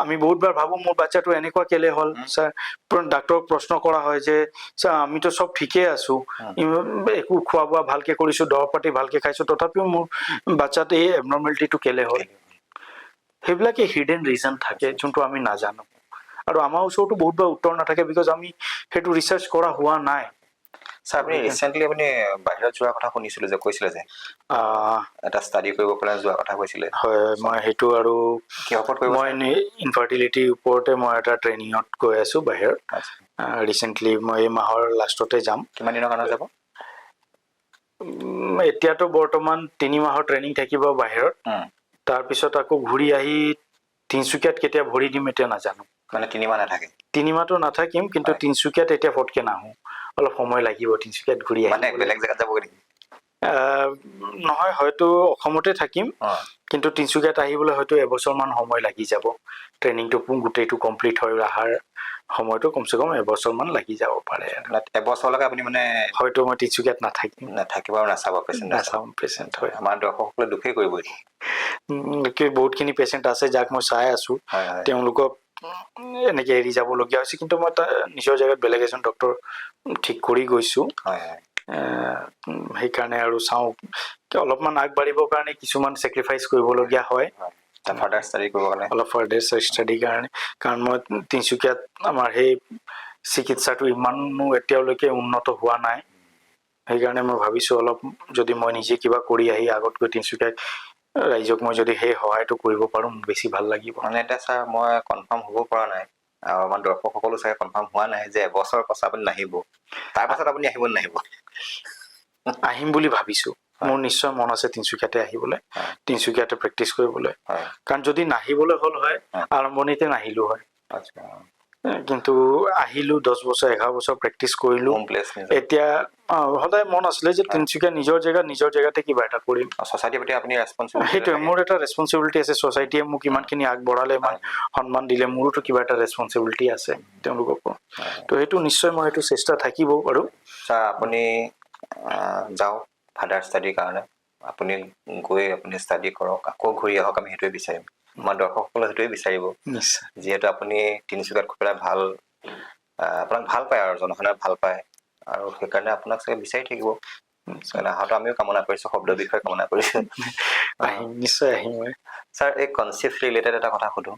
আমি বহুতবাৰ ভাবোঁ মোৰ বাচ্চাটো এনেকুৱা কেলে হ'ল ছাৰ ডাক্তৰক প্ৰশ্ন কৰা হয় যে ছাৰ আমিতো চব ঠিকেই আছোঁ একো খোৱা বোৱা ভালকৈ কৰিছোঁ দৰৱ পাতি ভালকৈ খাইছোঁ তথাপিও মোৰ বাচ্চাটো এই এবনৰ্মেলিটিটো কেলে হ'ল সেইবিলাকে হিডেন ৰিজন থাকে যোনটো আমি নাজানো আৰু আমাৰ ওচৰতো বহুতবাৰ উত্তৰ নাথাকে বিকজ আমি সেইটো ৰিচাৰ্চ কৰা হোৱা নাই ছাৰ আপুনি ৰিচেণ্টলি আপুনি বাহিৰত যোৱাৰ কথা শুনিছিলোঁ যে কৈছিলে যে এটা ষ্টাডি কৰিব পেলাই যোৱাৰ কথা কৈছিলে হয় মই সেইটো আৰু মই ইনফাৰ্টিলিটিৰ ওপৰতে মই এটা ট্ৰেইনিঙত গৈ আছোঁ বাহিৰত ৰিচেণ্টলি মই এই মাহৰ লাষ্টতে যাম কিমান দিনৰ কাৰণে যাব এতিয়াতো বৰ্তমান 3 মাহৰ ট্ৰেইনিং থাকিব বাহিৰত তাৰপিছত আকৌ ঘূৰি আহি তিনিচুকীয়াত কেতিয়া ভৰি দিম এতিয়া নাজানো মানে 3 মাহ নাথাকে 3 মাহটো নাথাকিম কিন্তু তিনিচুকীয়াত এতিয়া ফটকে নাহোঁ অলপ সময় লাগিব তিনিচুকীয়াত ঘূৰি আহি মানে বেলেগ জেগাত যাব নেকি নহয় হয়তো অসমতে থাকিম কিন্তু তিনিচুকীয়াত আহিবলৈ হয়তো এবছৰমান সময় লাগি যাব ট্ৰেইনিংটো গোটেইটো কমপ্লিট হৈ অহাৰ সময়টো কমচে কম এবছৰমান লাগি যাব পাৰে এবছৰলৈকে আপুনি মানে হয়তো মই তিনিচুকীয়াত নাথাকিব আৰু নাচাব পেচেণ্ট হয় আমাৰ দৰ্শকসকলে দুখেই কৰিব বহুতখিনি পেচেণ্ট আছে যাক মই চাই আছোঁ তেওঁলোকক এনেকে এৰি যাবলগীয়া হৈছে কিন্তু মই নিজৰ জেগাত বেলেগ এজন ডক্তৰ ঠিক কৰি গৈছোঁ সেইকাৰণে আৰু চাওঁ অলপমান আগবাঢ়িবৰ কাৰণে কিছুমান চেক্ৰিফাইচ কৰিবলগীয়া হয় ফাৰ্ডাৰ ষ্টাডি কৰিবৰ কাৰণে অলপ ফাৰ্ডাৰ ষ্টাডিৰ কাৰণে, কাৰণ মই তিনিচুকীয়াত আমাৰ সেই চিকিৎসাটো ইমানো এতিয়ালৈকে উন্নত হোৱা নাই। সেইকাৰণে মই ভাবিছোঁ অলপ যদি মই নিজে কিবা কৰি আহি আগতকৈ তিনিচুকীয়াক ৰাইজক মই যদি সেই সহায়টো কৰিব পাৰোঁ বেছি ভাল লাগিব। মানে এতিয়া ছাৰ মই কনফাৰ্ম হ'ব পৰা নাই, আৰু আমাৰ দৰ্শকসকলো চাগে কনফাৰ্ম হোৱা নাই যে এবছৰ পাছত আপুনি নাহিব, তাৰপাছত আপুনি আহিব নাহিব? আহিম বুলি ভাবিছোঁ। মোৰ নিশ্চয় মন আছে তিনিচুকীয়াতে আহিবলৈ, তিনিচুকীয়াতে প্ৰেক্টিচ কৰিবলৈ। কাৰণ যদি নাহিবলৈ হ'ল হয় আৰম্ভণিতে নাহিলোঁ হয়, কিন্তু আহিলোঁ 10 বছৰ 11 বছৰ প্ৰেক্টিচ কৰিলোঁ। এতিয়া সদায় মন আছিলে যে তিনিচুকীয়া নিজৰ জেগাতে কিবা এটা কৰিম। ছ'চাইটিৰ প্ৰতি আপুনি ৰেছপনচিবিলিটি, সেইটোৱে মোৰ এটা ৰেছপনচিবিলিটি আছে। ছ'চাইটিয়ে মোক ইমানখিনি আগবঢ়ালে, ইমান সন্মান দিলে, মোৰোতো কিবা এটা ৰেছপনচিবিলিটি আছে তেওঁলোককো। তো সেইটো নিশ্চয় মই সেইটো চেষ্টা থাকিব বাৰু। ছাৰ আপুনি যাওক ফাৰ্ডাৰ ষ্টাডিৰ কাৰণে, আপুনি গৈ আপুনি ষ্টাডি কৰক, আকৌ ঘূৰি আহক, আমি সেইটোৱে বিচাৰিম। আমাৰ দৰ্শকসকলে সেইটোৱে বিচাৰিব, যিহেতু আপুনি তিনিচুকীয়াত খুব এটা ভাল, আপোনাক ভাল পায় আৰু জনসাধাৰণে ভাল পায়, আৰু সেইকাৰণে আপোনাক চাগে বিচাৰি থাকিব। অহাটো আমিও কামনা কৰিছোঁ, শব্দৰ বিষয়ে কামনা কৰিছোঁ। নিশ্চয় আহিম মই। ছাৰ এই কনচেপ্ট ৰিলেটেড এটা কথা সোধোঁ,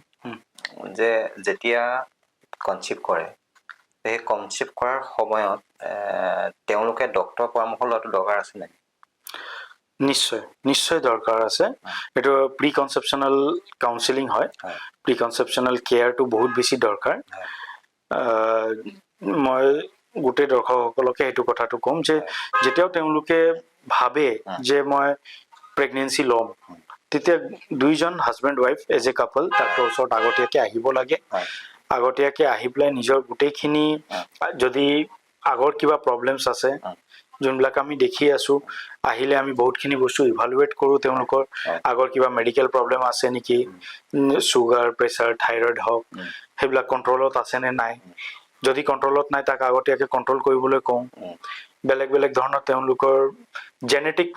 যে যেতিয়া কনচেপ্ট কৰে, সেই কনচেপ্ট কৰাৰ সময়ত তেওঁলোকে ডক্তৰৰ পৰামৰ্শ লোৱাটো দৰকাৰ আছে নাই? নিশ্চয় দৰকাৰ আছে। এইটো প্ৰি কনচেপশ্যনেল কাউন্সিলিং হয়। প্ৰি কনচেপশ্যনেল কেয়াৰটো বহুত বেছি দৰকাৰ। মই গোটেই দৰ্শকসকলকে এইটো কথাটো ক'ম যে যেতিয়াও তেওঁলোকে ভাবে যে মই প্ৰেগনেঞ্চি ল'ম, তেতিয়া দুইজন husband wife as a couple ডাক্তৰৰ ওচৰত আগতীয়াকৈ আহিব লাগে। আগতীয়াকৈ আহি পেলাই নিজৰ গোটেইখিনি, যদি আগৰ কিবা প্ৰব্লেমছ আছে যোনবিলাক আমি দেখি আছোঁ, আহিলে আমি বহুতখিনি বস্তু ইভালুৱেট কৰোঁ তেওঁলোকৰ। আগৰ কিবা মেডিকেল প্ৰব্লেম আছে নেকি, চুগাৰ, প্ৰেছাৰ, থাইৰইড হওক, সেইবিলাক কণ্ট্ৰলত আছেনে নাই। যদি কণ্ট্ৰলত নাই তাক আগতীয়াকৈ কণ্ট্ৰল কৰিবলৈ কওঁ। বেলেগ বেলেগ ধৰণৰ তেওঁলোকৰ জেনেটিক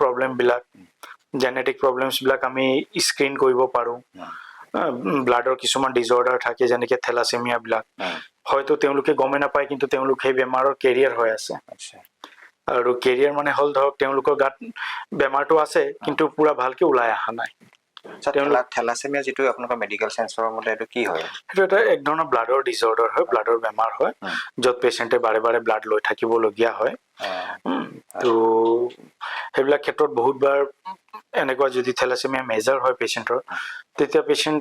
প্ৰব্লেমছবিলাক আমি স্ক্ৰীন কৰিব পাৰোঁ। ব্লাডৰ কিছুমান ডিজঅৰ্ডাৰ থাকে, যেনেকৈ থেলাচেমিয়াবিলাক, হয়তো তেওঁলোকে গমেই নাপায়, কিন্তু তেওঁলোক সেই বেমাৰৰ কেৰিয়াৰ হৈ আছে। আৰু কেৰিয়াৰ মানে হ'ল ধৰক তেওঁলোকৰ গাত বেমাৰটো আছে কিন্তু পুৰা ভালকৈ ওলাই অহা নাই। থেলাচেমিয়া যিটো আপোনালোকৰ মেডিকেল চায়েন্সৰ মতে এইটো কি হয়? সেইটো এটা এক ধৰণৰ ব্লাডৰ ডিজঅৰ্ডাৰ হয়, ব্লাডৰ বেমাৰ হয়, য'ত পেচেণ্টে বাৰে বাৰে ব্লাড লৈ থাকিবলগীয়া হয়। তো সেইবিলাক ক্ষেত্ৰত বহুতবাৰ এনেকুৱা যদি থেলাচেমিয়া মেজাৰ হয় পেচেণ্টৰ, তেতিয়া পেচেণ্ট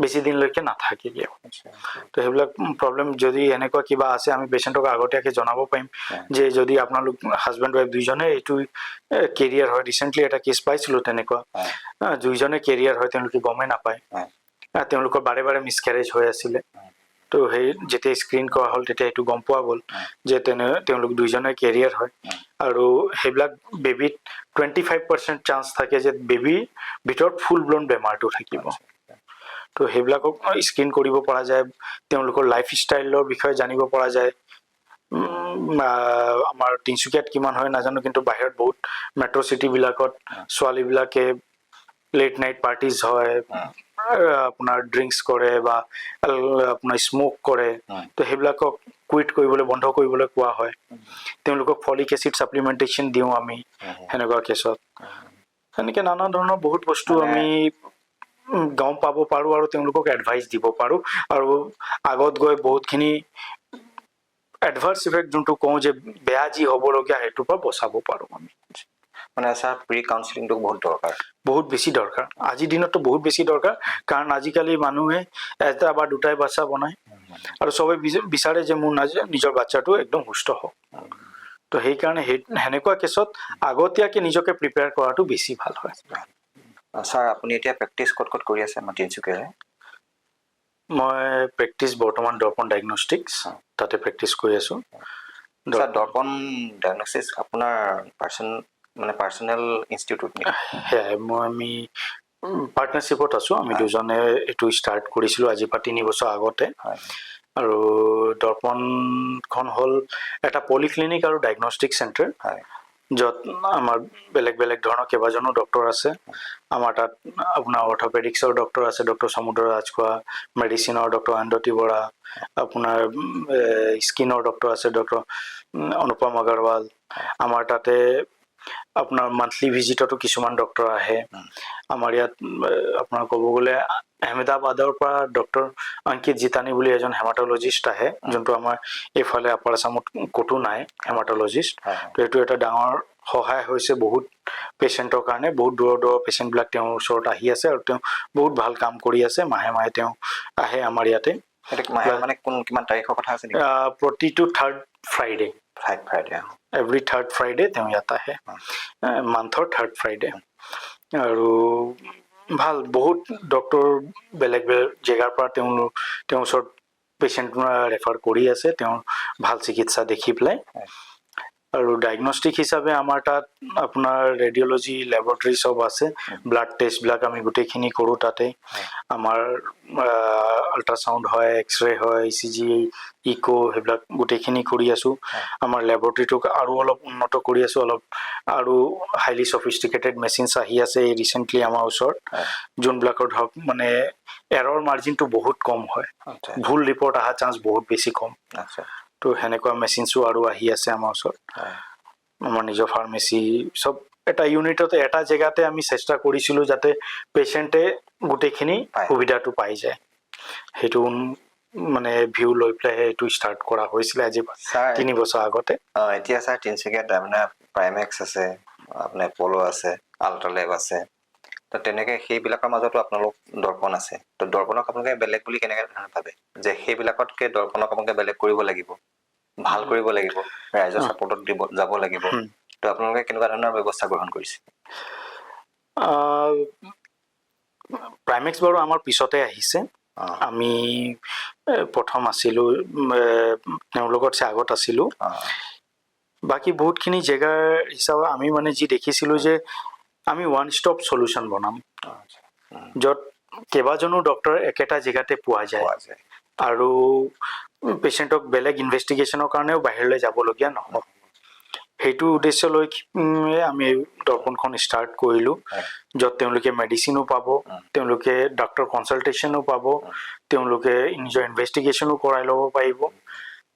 বেছি দিনলৈকে নাথাকেগৈ। তো সেইবিলাক প্ৰব্লেম যদি এনেকুৱা কিবা আছে, আমি পেচেণ্টক আগতীয়াকৈ জনাব পাৰিম যে যদি আপোনালোক হাজবেণ্ড ৱাইফ দুইজনে এইটো কেৰিয়াৰ হয়। ৰিচেণ্টলি এটা কেছ পাইছিলোঁ তেনেকুৱা, দুইজনে কেৰিয়াৰ হয়, তেওঁলোকে গমেই নাপায়। তেওঁলোকৰ বাৰে বাৰে মিছকেৰেজ হৈ আছিলে। তো সেই যেতিয়া স্ক্ৰীন কৰা হ'ল তেতিয়া এইটো গম পোৱা গ'ল যে তেওঁলোক দুইজনে কেৰিয়াৰ হয়। আৰু সেইবিলাক বেবীত 25% চান্স থাকে যে বেবীৰ ভিতৰত ফুল ব্লন বেমাৰটো থাকিব। তো সেইবিলাকক স্ক্ৰীন কৰিব পৰা যায়, তেওঁলোকৰ লাইফ ষ্টাইলৰ বিষয়ে জানিব পৰা যায়। আমাৰ তিনিচুকীয়াত কিমান হয় নাজানো, কিন্তু বাহিৰত বহুত মেট্ৰ' চিটিবিলাকত ছোৱালীবিলাকে লেট নাইট পাৰ্টিজ হয়, আপোনাৰ ড্ৰিংকছ কৰে বা আপোনাৰ স্ম'ক কৰে। তো সেইবিলাকক কুইট কৰিবলৈ, বন্ধ কৰিবলৈ কোৱা হয়। তেওঁলোকক ফলিক এচিড ছাপ্লিমেণ্টেশ্যন দিওঁ আমি সেনেকুৱা কেছত। সেনেকৈ নানা ধৰণৰ বহুত বস্তু আমি গম পাব পাৰোঁ আৰু তেওঁলোকক এডভাইচ দিব পাৰোঁ। আৰু আগত গৈ বহুতখিনি এডভাৰ্চ ইফেক্ট যোনটো কওঁ যে বেয়া যি হ'বলগীয়া সেইটোৰ পৰা বচাব পাৰোঁ আমি। মানে ছাৰ প্ৰি কাউন্সিলিংটো বহুত দৰকাৰ, বহুত বেছি দৰকাৰ। আজিৰ দিনততো বহুত বেছি দৰকাৰ, কাৰণ আজিকালি মানুহে এটা বা দুটাই বাচ্চা বনায় আৰু চবেই বিচাৰে যে মোৰ নিজৰ বাচ্চাটো একদম সুস্থ হওক। তো সেইকাৰণে সেনেকুৱা কেছত আগতীয়াকৈ নিজকে প্ৰিপেয়াৰ কৰাটো বেছি ভাল হয়। ছাৰ আপুনি এতিয়া প্ৰেক্টিচ ক'ত কৰি আছে আমাৰ তিনিচুকীয়াৰে? মই প্ৰেক্টিচ বৰ্তমান দৰ্পণ ডায়েগনষ্টিক্স, তাতে প্ৰেক্টিচ কৰি আছোঁ। ছাৰ দৰ্পণ ডায়েগনষ্টিক্স আপোনাৰ পাৰ্চনেল ইনষ্টিটিউট নেকি? সেয়াই, আমি পাৰ্টনাৰশ্বিপত আছোঁ। আমি দুজনে এইটো ষ্টাৰ্ট কৰিছিলোঁ আজিৰ পৰা 3 বছৰ আগতে। আৰু দৰ্পণখন হ'ল এটা পলিক্লিনিক আৰু ডায়েগনষ্টিক চেণ্টাৰ, য'ত আমাৰ বেলেগ বেলেগ ধৰণৰ কেইবাজনো ডক্তৰ আছে। আমাৰ তাত আপোনাৰ অৰ্থপেডিক্সৰ ডক্তৰ আছে, ডক্তৰ সমুদ্ৰ ৰাজখোৱা, মেডিচিনৰ ডক্তৰ আন্দতী বৰা, আপোনাৰ স্কিনৰ ডক্তৰ আছে ডক্তৰ অনুপম আগৰৱাল। আমাৰ তাতে আপোনাৰ মান্থলি ভিজিটতো কিছুমান ডক্টৰ আহে আমাৰ ইয়াত আপোনাৰ ক'ব গ'লে আহমেদাবাদৰ পৰা ডক্টৰ অংকিত জিতানী বুলি এজন হেমাটলজিষ্ট আহে যোনটো আমাৰ এইফালে আপাৰ আছামত ক'তো নাই হেমাটলজিষ্ট তো এইটো এটা ডাঙৰ সহায় হৈছে বহুত পেচেণ্টৰ কাৰণে বহুত দূৰৰ দূৰৰ পেচেণ্টবিলাক তেওঁৰ ওচৰত আহি আছে আৰু তেওঁ বহুত ভাল কাম কৰি আছে মাহে মাহে তেওঁ আহে আমাৰ ইয়াতে মানে কিমান তাৰিখৰ কথা আছে নেকি প্ৰতিটো third Friday Friday every third Friday তেওঁ ইয়াত আহে মান্থৰ থাৰ্ড ফ্ৰাইডে আৰু ভাল বহুত ডক্টৰ বেলেগ বেলেগ জেগাৰ পৰা তেওঁৰ ওচৰত পেচেণ্ট ৰেফাৰ কৰি আছে তেওঁৰ ভাল চিকিৎসা দেখি পেলাই আৰু ডায়েগনষ্টিক হিচাপে আমাৰ তাত আপোনাৰ ৰেডিঅ'লজি লেবৰেটৰী চব আছে ব্লাড টেষ্টবিলাক আমি গোটেইখিনি কৰোঁ তাতে আমাৰ আল্ট্ৰাচাউণ্ড হয় এক্সৰে হয় ECG ইক' সেইবিলাক গোটেইখিনি কৰি আছোঁ আমাৰ লেবৰেটৰীটোক আৰু অলপ উন্নত কৰি আছোঁ অলপ আৰু হাইলি চফিষ্টিকেটেড মেচিনছ আহি আছে ৰিচেণ্টলি আমাৰ ওচৰত যোনবিলাকৰ ধৰক মানে এৰৰ মাৰ্জিনটো বহুত কম হয় ভুল ৰিপৰ্ট অহা চান্স বহুত বেছি কম তো সেনেকুৱা মেচিনছো আৰু আহি আছে আমাৰ ওচৰত আমাৰ নিজৰ ফাৰ্মেচি চব এটা ইউনিটতে এটা জেগাতে আমি চেষ্টা কৰিছিলোঁ যাতে পেচেণ্টে গোটেইখিনি সুবিধাটো পাই যায় সেইটো মানে ভিউ লৈ পেলাই এইটো ষ্টাৰ্ট কৰা হৈছিলে আজি 3 বছৰ আগতে এতিয়া ছাৰ তিনিচুকীয়াত আপোনাৰ প্ৰাইমেক্স আছে আপোনাৰ পল' আছে আল্ট্ৰালেব আছে তো তেনেকৈ সেইবিলাকৰ মাজতো আপোনালোক দৰ্পণ আছে তো দৰ্পণক আপোনালোকে বেলেগ বুলি কেনেকৈ ধৰণে ভাবে যে সেইবিলাকতকৈ দৰ্পণক আপোনালোকে বেলেগ কৰিব লাগিব ভাল কৰিব লাগিব ৰাইজৰ ছাপোৰ্টত যাব লাগিব তো আপোনালোকে কেনেকুৱা ধৰণৰ ব্যৱস্থা গ্ৰহণ কৰিছে প্ৰাইমেক্স বাৰু আমাৰ পিছতে আহিছে আমি প্ৰথম আছিলোঁ তেওঁৰ লগত আগত আছিলোঁ বাকী বহুতখিনি জেগাৰ হিচাপে আমি মানে যি দেখিছিলোঁ যে আমি ওৱান ষ্টপ সলিউশ্যন বনাম য'ত কেইবাজনো ডক্টৰ একেটা জেগাতে পোৱা যায় আৰু পেচেণ্টক বেলেগ ইনভেষ্টিগেশ্যনৰ কাৰণেও বাহিৰলৈ যাবলগীয়া নহওক সেইটো উদ্দেশ্য লৈ আমি দৰ্পণখন ষ্টাৰ্ট কৰিলোঁ য'ত তেওঁলোকে মেডিচিনো পাব তেওঁলোকে ডক্টৰ কনচাল্টেশ্যনো পাব তেওঁলোকে নিজৰ ইনভেষ্টিগেশ্যনো কৰাই ল'ব পাৰিব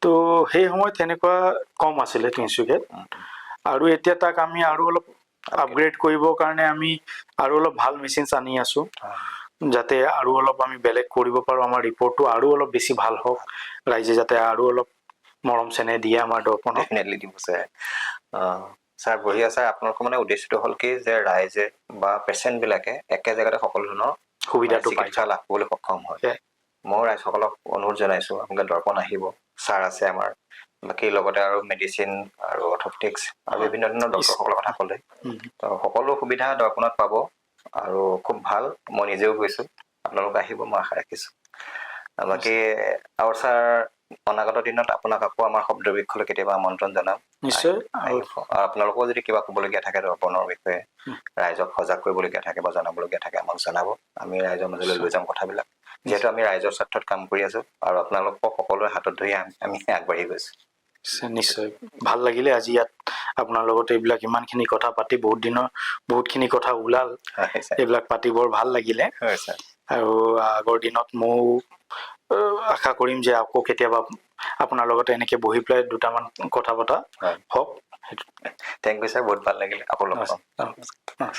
তো সেই সময়ত তেনেকুৱা কম আছিলে তিনিচুকীয়াত আৰু এতিয়া তাক আমি আৰু অলপ আপগ্ৰেড কৰিবৰ কাৰণে আমি আৰু অলপ ভাল মেচিনছ আনি আছোঁ যাতে আৰু অলপ আমি বেলেগ কৰিব পাৰোঁ আমাৰ ৰিপৰ্টটো আৰু অলপ বেছি ভাল হওক ৰাইজে যাতে আৰু অলপ মৰম চেনেহ দিয়ে আমাৰ দৰ্পণক ডেফিনেটলি দিব ছাৰ ছাৰ বঢ়িয়া ছাৰ আপোনালোকৰ মানে উদ্দেশ্যটো হ'ল কি যে ৰাইজে বা পেচেণ্টবিলাকে একে জেগাতে সকলো ধৰণৰ সুবিধাটো চিকিৎসা লাভ কৰিবলৈ সক্ষম হয় মই ৰাইজসকলক অনুৰোধ জনাইছোঁ আপোনালোকে দৰ্পণ আহিব ছাৰ আছে আমাৰ বাকী লগতে আৰু মেডিচিন আৰু অৰ্থপেটিক্স আৰু বিভিন্ন ধৰণৰ ডক্টৰসকলৰ কথা ক'লে তো সকলো সুবিধা দৰ্পণত পাব আৰু খুব ভাল মই নিজেও গৈছোঁ আপোনালোক আহিব মই আশা ৰাখিছোঁ বাকী আৰু ছাৰ অনাগত দিনত আপোনাক আকৌ আমাৰ শব্দ বৃক্ষলৈ কেতিয়াবা আমন্ত্ৰণ জনাম নিশ্চয় আৰু আপোনালোকেও যদি কিবা ক'বলগীয়া থাকে দৰ্পণৰ বিষয়ে ৰাইজক সজাগ কৰিবলগীয়া থাকে বা জনাবলগীয়া থাকে আমাক জনাব আমি ৰাইজৰ মাজলৈ লৈ যাম কথাবিলাক যিহেতু আমি ৰাইজৰ স্বাৰ্থত কাম কৰি আছোঁ আৰু আপোনালোকক সকলোৰে হাতত ধৰি আমি আগবাঢ়ি গৈছোঁ নিশ্চয় ভাল লাগিলে আজি ইয়াত আপোনাৰ লগত এইবিলাক ইমানখিনি কথা পাতি বহুতখিনি কথা ওলাল এইবিলাক পাতি বৰ ভাল লাগিলে আৰু আগৰ দিনত ময়ো আশা কৰিম যে আকৌ কেতিয়াবা আপোনাৰ লগতে এনেকৈ বহি পেলাই দুটামান কথা পতা হওক থেংক ইউ ছাৰ বহুত ভাল লাগিলে আকৌ লগ পাম